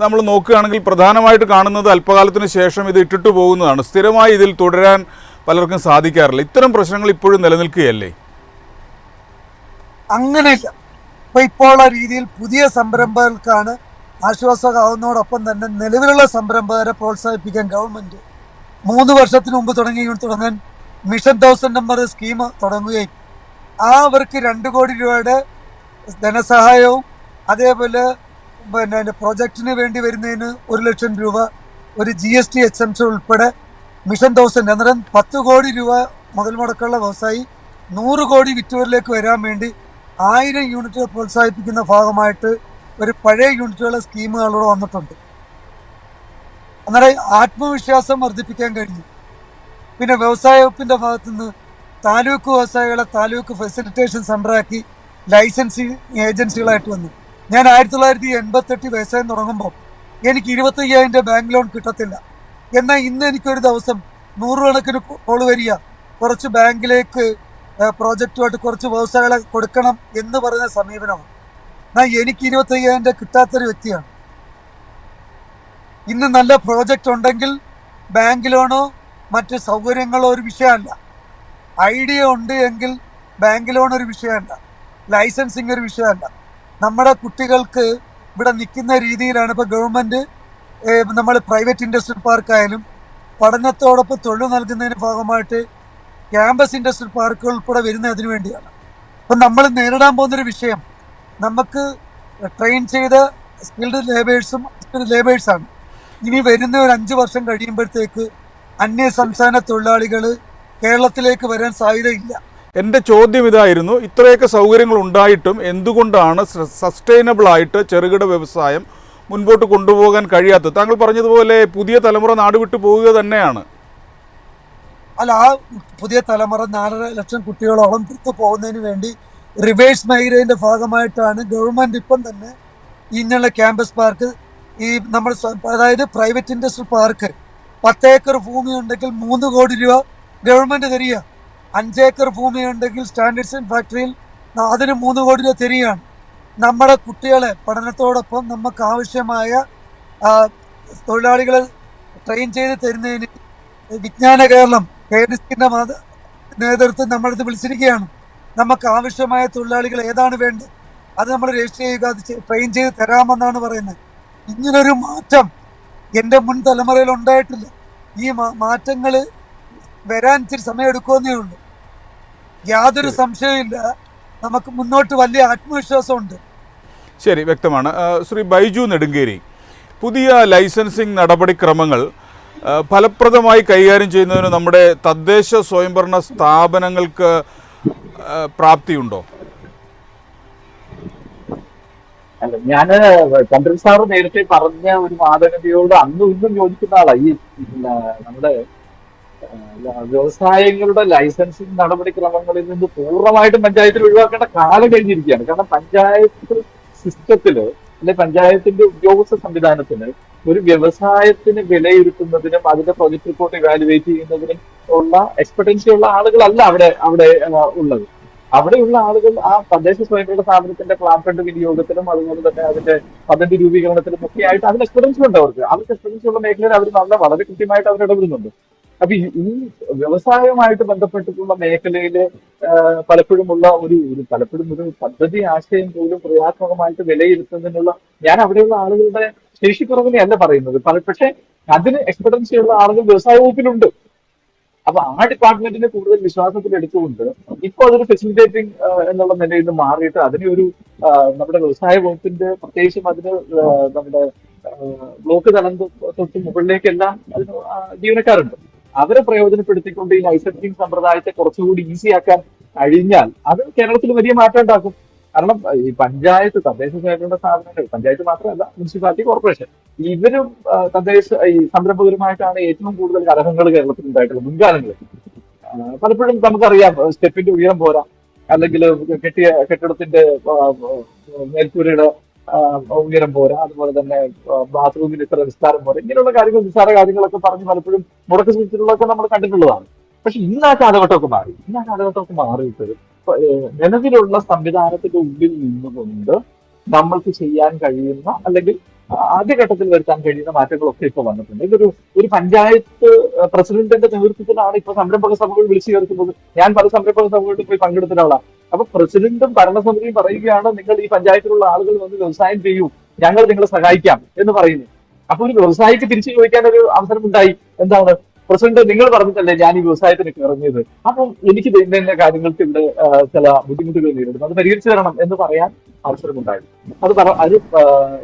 നമ്മൾ നോക്കുകയാണെങ്കിൽ പ്രധാനമായിട്ട് കാണുന്നത് അല്പകാലത്തിന് ശേഷം ഇത് ഇട്ടിട്ട് പോകുന്നതാണ്. സ്ഥിരമായി ഇതിൽ തുടരാൻ പലർക്കും സാധിക്കാറില്ല. ഇത്തരം പ്രശ്നങ്ങൾ ഇപ്പോഴും നിലനിൽക്കുകയല്ലേ? അങ്ങനെയില്ല. ഇപ്പോഴുള്ള രീതിയിൽ പുതിയ സംരംഭകർക്കാണ് ആശ്വാസമാവുന്നതോടൊപ്പം തന്നെ നിലവിലുള്ള സംരംഭകരെ പ്രോത്സാഹിപ്പിക്കാൻ ഗവൺമെന്റ് 3 വർഷത്തിന് മുമ്പ് തുടങ്ങാൻ മിഷൻ 1000 നമ്പർ സ്കീം തുടങ്ങുകയും അവർക്ക് 2 കോടി രൂപയുടെ ധനസഹായവും അതേപോലെ പിന്നെ പ്രൊജക്റ്റിന് വേണ്ടി വരുന്നതിന് 1 ലക്ഷം രൂപ, ഒരു GST എക്സംഷൻ ഉൾപ്പെടെ മിഷൻ 1000. അന്നേരം 10 കോടി രൂപ മുതൽ മുടക്കുള്ള വ്യവസായി 100 കോടി വിറ്റുവരിലേക്ക് വരാൻ വേണ്ടി 1000 യൂണിറ്റുകൾ പ്രോത്സാഹിപ്പിക്കുന്ന ഭാഗമായിട്ട് ഒരു പഴയ യൂണിറ്റുകളുടെ സ്കീമുകളോട് വന്നിട്ടുണ്ട്. അന്നേരം ആത്മവിശ്വാസം വർദ്ധിപ്പിക്കാൻ കഴിഞ്ഞു. പിന്നെ വ്യവസായ വകുപ്പിന്റെ ഭാഗത്തുനിന്ന് താലൂക്ക് വ്യവസായികളെ താലൂക്ക് ഫെസിലിറ്റേഷൻ സെന്ററാക്കി ലൈസൻസിങ് ഏജൻസികളായിട്ട് വന്നു. ഞാൻ 1988 വ്യവസായം തുടങ്ങുമ്പോൾ എനിക്ക് 25,000 ബാങ്ക് ലോൺ കിട്ടത്തില്ല. എന്നാൽ ഇന്ന് എനിക്കൊരു ദിവസം 100 കണക്കിന് കോള് വരിക, കുറച്ച് ബാങ്കിലേക്ക് പ്രോജക്റ്റുമായിട്ട് കുറച്ച് വ്യവസായികളെ കൊടുക്കണം എന്ന് പറയുന്ന സമീപനമാണ്. എന്നാൽ എനിക്ക് 25,000 കിട്ടാത്തൊരു വ്യക്തിയാണ്. ഇന്ന് നല്ല പ്രോജക്റ്റ് ഉണ്ടെങ്കിൽ ബാങ്ക് ലോണോ മറ്റ് സൗകര്യങ്ങളോ ഒരു വിഷയമല്ല. ഐഡിയ ഉണ്ട് എങ്കിൽ ബാങ്ക് ലോൺ ഒരു വിഷയമല്ല, ലൈസൻസിങ് ഒരു വിഷയമല്ല. നമ്മുടെ കുട്ടികൾക്ക് ഇവിടെ നിൽക്കുന്ന രീതിയിലാണ് ഇപ്പോൾ ഗവൺമെൻറ് നമ്മൾ പ്രൈവറ്റ് ഇൻഡസ്ട്രിയൽ പാർക്കായാലും പഠനത്തോടൊപ്പം തൊഴിൽ നൽകുന്നതിന് ഭാഗമായിട്ട് ക്യാമ്പസ് ഇൻഡസ്ട്രിയൽ പാർക്കുകൾ ഉൾപ്പെടെ വരുന്നതിന് വേണ്ടിയാണ്. അപ്പം നമ്മൾ നേരിടാൻ പോകുന്നൊരു വിഷയം നമുക്ക് ട്രെയിൻ ചെയ്ത സ്കിൽഡ് ലേബേഴ്സാണ്. ഇനി വരുന്ന ഒരു 5 വർഷം കഴിയുമ്പോഴത്തേക്ക് അന്യ സംസ്ഥാന തൊഴിലാളികൾ കേരളത്തിലേക്ക് വരാൻ സാധ്യതയില്ല. എൻ്റെ ചോദ്യം ഇതായിരുന്നു, ഇത്രയൊക്കെ സൗകര്യങ്ങൾ ഉണ്ടായിട്ടും എന്തുകൊണ്ടാണ് സസ്റ്റൈനബിൾ ആയിട്ട് ചെറുകിട വ്യവസായം മുൻപോട്ട് കൊണ്ടുപോകാൻ കഴിയാത്തത്? താങ്കൾ പറഞ്ഞതുപോലെ പുതിയ തലമുറ നാടുവിട്ടു പോവുക തന്നെയാണ്. അല്ല, ആ പുതിയ തലമുറ 4.5 ലക്ഷം കുട്ടികളോളം പുറത്തു പോകുന്നതിന് വേണ്ടി റിവേഴ്സ് മൈഗ്രേൻ്റെ ഭാഗമായിട്ടാണ് ഗവൺമെൻറ് ഇപ്പം തന്നെ ഇന്നുള്ള ക്യാമ്പസ് പാർക്ക് ഈ നമ്മൾ അതായത് പ്രൈവറ്റ് ഇൻഡസ്ട്രിയൽ പാർക്ക് 10 ഏക്കർ ഭൂമി ഉണ്ടെങ്കിൽ 3 കോടി രൂപ ഗവൺമെൻറ് തരിക. 5 ഏക്കർ ഭൂമി ഉണ്ടെങ്കിൽ സ്റ്റാൻഡേർഡ്സ് ആൻഡ് ഫാക്ടറിയിൽ അതിന് 3 കോടി രൂപ തരികയാണ്. നമ്മുടെ കുട്ടികളെ പഠനത്തോടൊപ്പം നമുക്ക് ആവശ്യമായ തൊഴിലാളികളെ ട്രെയിൻ ചെയ്ത് തരുന്നതിന് വിജ്ഞാന കേരളം KDC-ന്റെ നേതൃത്വം നമ്മളടുത്ത് വിളിച്ചിരിക്കുകയാണ്. നമുക്ക് ആവശ്യമായ തൊഴിലാളികൾ ഏതാണ് വേണ്ടത് അത് നമ്മൾ രജിസ്റ്റർ ചെയ്യുക, അത് ട്രെയിൻ ചെയ്ത് തരാമെന്നാണ് പറയുന്നത്. ഇങ്ങനൊരു മാറ്റം എൻ്റെ മുൻ തലമുറയിൽ ഉണ്ടായിട്ടില്ല. ഈ മാറ്റങ്ങൾ വരാൻ ഇച്ചിരി സമയം എടുക്കുമെന്നേ ഉള്ളൂ. യാതൊരു സംശയമില്ല, നമുക്ക് മുന്നോട്ട് വലിയ ആത്മവിശ്വാസമുണ്ട്. ശരി, വ്യക്തമാണ്. ശ്രീ ബൈജു നെടുങ്കേരി, പുതിയ ലൈസൻസിങ് നടപടിക്രമങ്ങൾ ഫലപ്രദമായി കൈകാര്യം ചെയ്യുന്നതിന് നമ്മുടെ തദ്ദേശ സ്വയംഭരണ സ്ഥാപനങ്ങൾക്ക് പ്രാപ്തിയുണ്ടോ? അല്ല, ഞാന് ചന്ദ്രൻ സാറ് നേരത്തെ പറഞ്ഞ ഒരു വാദഗതിയോട് അന്നും ഇന്നും യോജിക്കുന്ന ആളാണ്. ഈ നമ്മുടെ വ്യവസായങ്ങളുടെ ലൈസൻസിങ് നടപടിക്രമങ്ങളിൽ നിന്ന് പൂർണ്ണമായിട്ടും പഞ്ചായത്തിൽ ഒഴിവാക്കേണ്ട കാലം കഴിഞ്ഞിരിക്കുകയാണ്. കാരണം പഞ്ചായത്ത് സിസ്റ്റത്തില് അല്ലെ പഞ്ചായത്തിന്റെ ഉദ്യോഗസ്ഥ സംവിധാനത്തിന് ഒരു വ്യവസായത്തിന് വിലയിരുത്തുന്നതിനും അതിന്റെ പ്രൊജക്ട് റിപ്പോർട്ട് ഇവാലുവേറ്റ് ചെയ്യുന്നതിനും ഉള്ള എക്സ്പെർട്ടൻസി ഉള്ള ആളുകളല്ല അവിടെ ഉള്ളത്. അവിടെയുള്ള ആളുകൾ ആ തദ്ദേശ സ്വയംഭരണ സ്ഥാപനത്തിന്റെ പ്ലാൻ ഫണ്ട് വിനിയോഗത്തിനും അതുപോലെ തന്നെ അതിന്റെ പദ്ധതി രൂപീകരണത്തിനും ഒക്കെ ആയിട്ട് അതിന് എക്സ്പെർട്ടൻസ് ഉണ്ട്. അവർക്ക് എക്സ്പെർട്ടൻസ് ഉള്ള മേഖലയിൽ അവർ വളരെ കൃത്യമായിട്ട് അവർ ഇടപെടുന്നുണ്ട്. അപ്പൊ ഈ വ്യവസായവുമായിട്ട് ബന്ധപ്പെട്ടിട്ടുള്ള മേഖലയില് പലപ്പോഴും ഒരു പദ്ധതി ആശയം പോലും ക്രിയാത്മകമായിട്ട് വിലയിരുത്തുന്നതിനുള്ള ഞാൻ അവിടെയുള്ള ആളുകളുടെ ശേഷിക്കുറവിനെ അല്ല പറയുന്നത്. പക്ഷെ അതിന് എക്സ്പെർട്ടൻസി ഉള്ള ആളുകൾ വ്യവസായ വകുപ്പിലുണ്ട്. അപ്പൊ ആ ഡിപ്പാർട്ട്മെന്റിനെ കൂടുതൽ വിശ്വാസത്തിൽ എടുത്തുകൊണ്ട് ഇപ്പൊ അതൊരു ഫെസിലിറ്റേറ്റിംഗ് എന്നുള്ള നിലയിൽ നിന്ന് മാറിയിട്ട് അതിനെ ഒരു നമ്മുടെ വ്യവസായ വകുപ്പിന്റെ പ്രത്യേകിച്ചും അതിന് നമ്മുടെ ബ്ലോക്ക് തലം തൊട്ട് മുകളിലേക്കെല്ലാം അതിന് ജീവനക്കാരുണ്ട്. അവരെ പ്രയോജനപ്പെടുത്തിക്കൊണ്ട് ഈ ലൈസൻസിങ് സമ്പ്രദായത്തെ കുറച്ചുകൂടി ഈസിയാക്കാൻ കഴിഞ്ഞാൽ അത് കേരളത്തിൽ വലിയ മാറ്റം ഉണ്ടാക്കും. കാരണം ഈ പഞ്ചായത്ത് തദ്ദേശ സ്വയംഭരണ സ്ഥാപനങ്ങൾ, പഞ്ചായത്ത് മാത്രമല്ല മുനിസിപ്പാലിറ്റി, കോർപ്പറേഷൻ, ഇവരും ഈ സംരംഭകരുമായിട്ടാണ് ഏറ്റവും കൂടുതൽ കലഹങ്ങൾ കേരളത്തിൽ ഉണ്ടായിട്ടുള്ളത് മുൻകാലങ്ങളിൽ. പലപ്പോഴും നമുക്കറിയാം, സ്റ്റെപ്പിന്റെ ഉയരം പോരാ, അല്ലെങ്കിൽ കെട്ടിടത്തിന്റെ മേൽക്കൂരയുടെ ഉയരം പോരാ, അതുപോലെ തന്നെ ബാത്റൂമിന് ഇത്ര വിസ്താരം പോരാ, ഇങ്ങനെയുള്ള കാര്യങ്ങൾ, നിസ്സാര കാര്യങ്ങളൊക്കെ പറഞ്ഞ് പലപ്പോഴും മുടക്ക് സൂചിച്ചിട്ടുള്ളതൊക്കെ നമ്മൾ കണ്ടിട്ടുള്ളതാണ്. പക്ഷെ ഇന്ന് ആ കാലഘട്ടമൊക്കെ മാറിയിട്ട് നിലവിലുള്ള സംവിധാനത്തിന്റെ ഉള്ളിൽ നിന്നുകൊണ്ട് നമ്മൾക്ക് ചെയ്യാൻ കഴിയുന്ന അല്ലെങ്കിൽ ആദ്യഘട്ടത്തിൽ വരുത്താൻ കഴിയുന്ന മാറ്റങ്ങളൊക്കെ ഇപ്പൊ വന്നിട്ടുണ്ട്. ഒരു പഞ്ചായത്ത് പ്രസിഡന്റിന്റെ നേതൃത്വത്തിലാണ് ഇപ്പൊ സംരംഭക സഭകൾ വിളിച്ചു ചേർക്കുന്നത്. ഞാൻ പല സംരംഭക സഭകളിൽ പോയി പങ്കെടുത്ത ആളാണ്. അപ്പൊ പ്രസിഡന്റും ഭരണസമിതിയും പറയുകയാണ്, നിങ്ങൾ ഈ പഞ്ചായത്തിലുള്ള ആളുകൾ വന്ന് വ്യവസായം ചെയ്യൂ, ഞങ്ങൾ നിങ്ങളെ സഹായിക്കാം എന്ന് പറയുന്നു. അപ്പൊ ഒരു വ്യവസായിക്ക് തിരിച്ചു ചോദിക്കാൻ ഒരു അവസരം ഉണ്ടായി. എന്താണ്, പ്രസിഡന്റ് നിങ്ങൾ പറഞ്ഞിട്ടല്ലേ ഞാൻ ഈ വ്യവസായത്തിന് ഇറങ്ങിയത്, അപ്പം എനിക്ക് ഇന്ന കാര്യങ്ങൾക്ക് ഇവിടെ ചില ബുദ്ധിമുട്ടുകൾ നേരിടുന്നു, അത് പരിഹരിച്ചു തരണം എന്ന് പറയാൻ അവസരമുണ്ടായിരുന്നു. അത്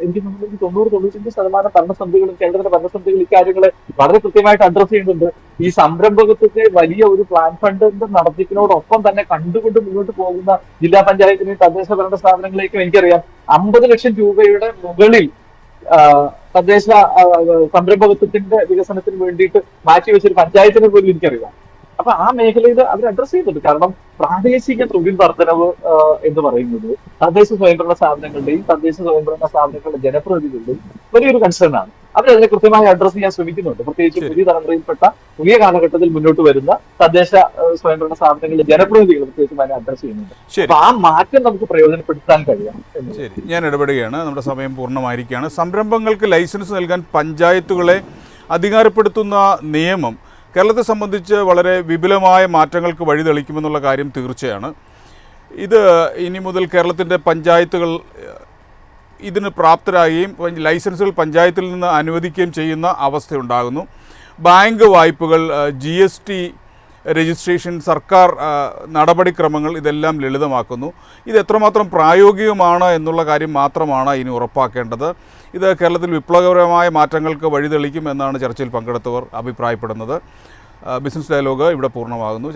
എനിക്ക് 90-95% ഭരണസമിതികളും കേന്ദ്രത്തിന്റെ ഭരണസമിതികൾ ഇക്കാര്യങ്ങളെ വളരെ കൃത്യമായിട്ട് അഡ്രസ് ചെയ്യുന്നുണ്ട്. ഈ സംരംഭകത്വത്തെ വലിയ ഒരു പ്ലാൻ ഫണ്ടിന്റെ നടത്തിപ്പിനോടൊപ്പം തന്നെ കണ്ടുകൊണ്ട് മുന്നോട്ട് പോകുന്ന ജില്ലാ പഞ്ചായത്തിനെയും തദ്ദേശ ഭരണ സ്ഥാപനങ്ങളേക്കും എനിക്കറിയാം 50 ലക്ഷം രൂപയുടെ മുകളിൽ തദ്ദേശ സംരംഭകത്വത്തിന്റെ വികസനത്തിന് വേണ്ടിയിട്ട് മാറ്റിവെച്ചൊരു പഞ്ചായത്തിനെ പോലും എനിക്കറിയാം. അപ്പൊ ആ മേഖലയിൽ അവർ അഡ്രസ് ചെയ്യുന്നുണ്ട്. കാരണം പ്രാദേശിക തൊഴിൽ വർധനവ് എന്ന് പറയുന്നത് തദ്ദേശ സ്വയംഭരണ സ്ഥാപനങ്ങളുടെയും തദ്ദേശ സ്വയംഭരണ സ്ഥാപനങ്ങളുടെ ജനപ്രതിനിധികളുടെയും വലിയൊരു കൺസേൺ ആണ്. അവരതിനെ കൃത്യമായി അഡ്രസ് ചെയ്യാൻ ശ്രമിക്കുന്നുണ്ട്. പ്രത്യേകിച്ച് പുതിയ തലമുറയിൽപ്പെട്ട പുതിയ കാലഘട്ടത്തിൽ മുന്നോട്ട് വരുന്ന തദ്ദേശ സ്വയംഭരണ സ്ഥാപനങ്ങളുടെ ജനപ്രതിനിധികൾ പ്രത്യേകിച്ചും അതിനെ അഡ്രസ് ചെയ്യുന്നുണ്ട്. അപ്പൊ ആ മാറ്റം നമുക്ക് പ്രയോജനപ്പെടുത്താൻ കഴിയാം. ശരി, ഞാൻ ഇടപെടുകയാണ്. നമ്മുടെ സമയം പൂർണ്ണമായിരിക്കുകയാണ്. സംരംഭങ്ങൾക്ക് ലൈസൻസ് നൽകാൻ പഞ്ചായത്തുകളെ അധികാരപ്പെടുത്തുന്ന നിയമം കേരളത്തെ സംബന്ധിച്ച് വളരെ വിപുലമായ മാറ്റങ്ങൾക്ക് വഴിതെളിക്കുമെന്നുള്ള കാര്യം തീർച്ചയാണ്. ഇത് ഇനി മുതൽ കേരളത്തിൻ്റെ പഞ്ചായത്തുകൾ ഇതിന് പ്രാപ്തരാകുകയും ലൈസൻസുകൾ പഞ്ചായത്തിൽ നിന്ന് അനുവദിക്കുകയും ചെയ്യുന്ന അവസ്ഥയുണ്ടാകുന്നു. ബാങ്ക് വായ്പകൾ, GST രജിസ്ട്രേഷൻ, സർക്കാർ നടപടിക്രമങ്ങൾ ഇതെല്ലാം ലളിതമാക്കുന്നു. ഇത് എത്രമാത്രം പ്രായോഗികമാണ് എന്നുള്ള കാര്യം മാത്രമാണ് ഇനി ഉറപ്പാക്കേണ്ടത്. ഇത് കേരളത്തിൽ വിപ്ലവകരമായ മാറ്റങ്ങൾക്ക് വഴിതെളിക്കും എന്നാണ് ചർച്ചയിൽ പങ്കെടുത്തവർ അഭിപ്രായപ്പെടുന്നത്. ബിസിനസ് ഡയലോഗ് ഇവിടെ പൂർണ്ണമാകുന്നു.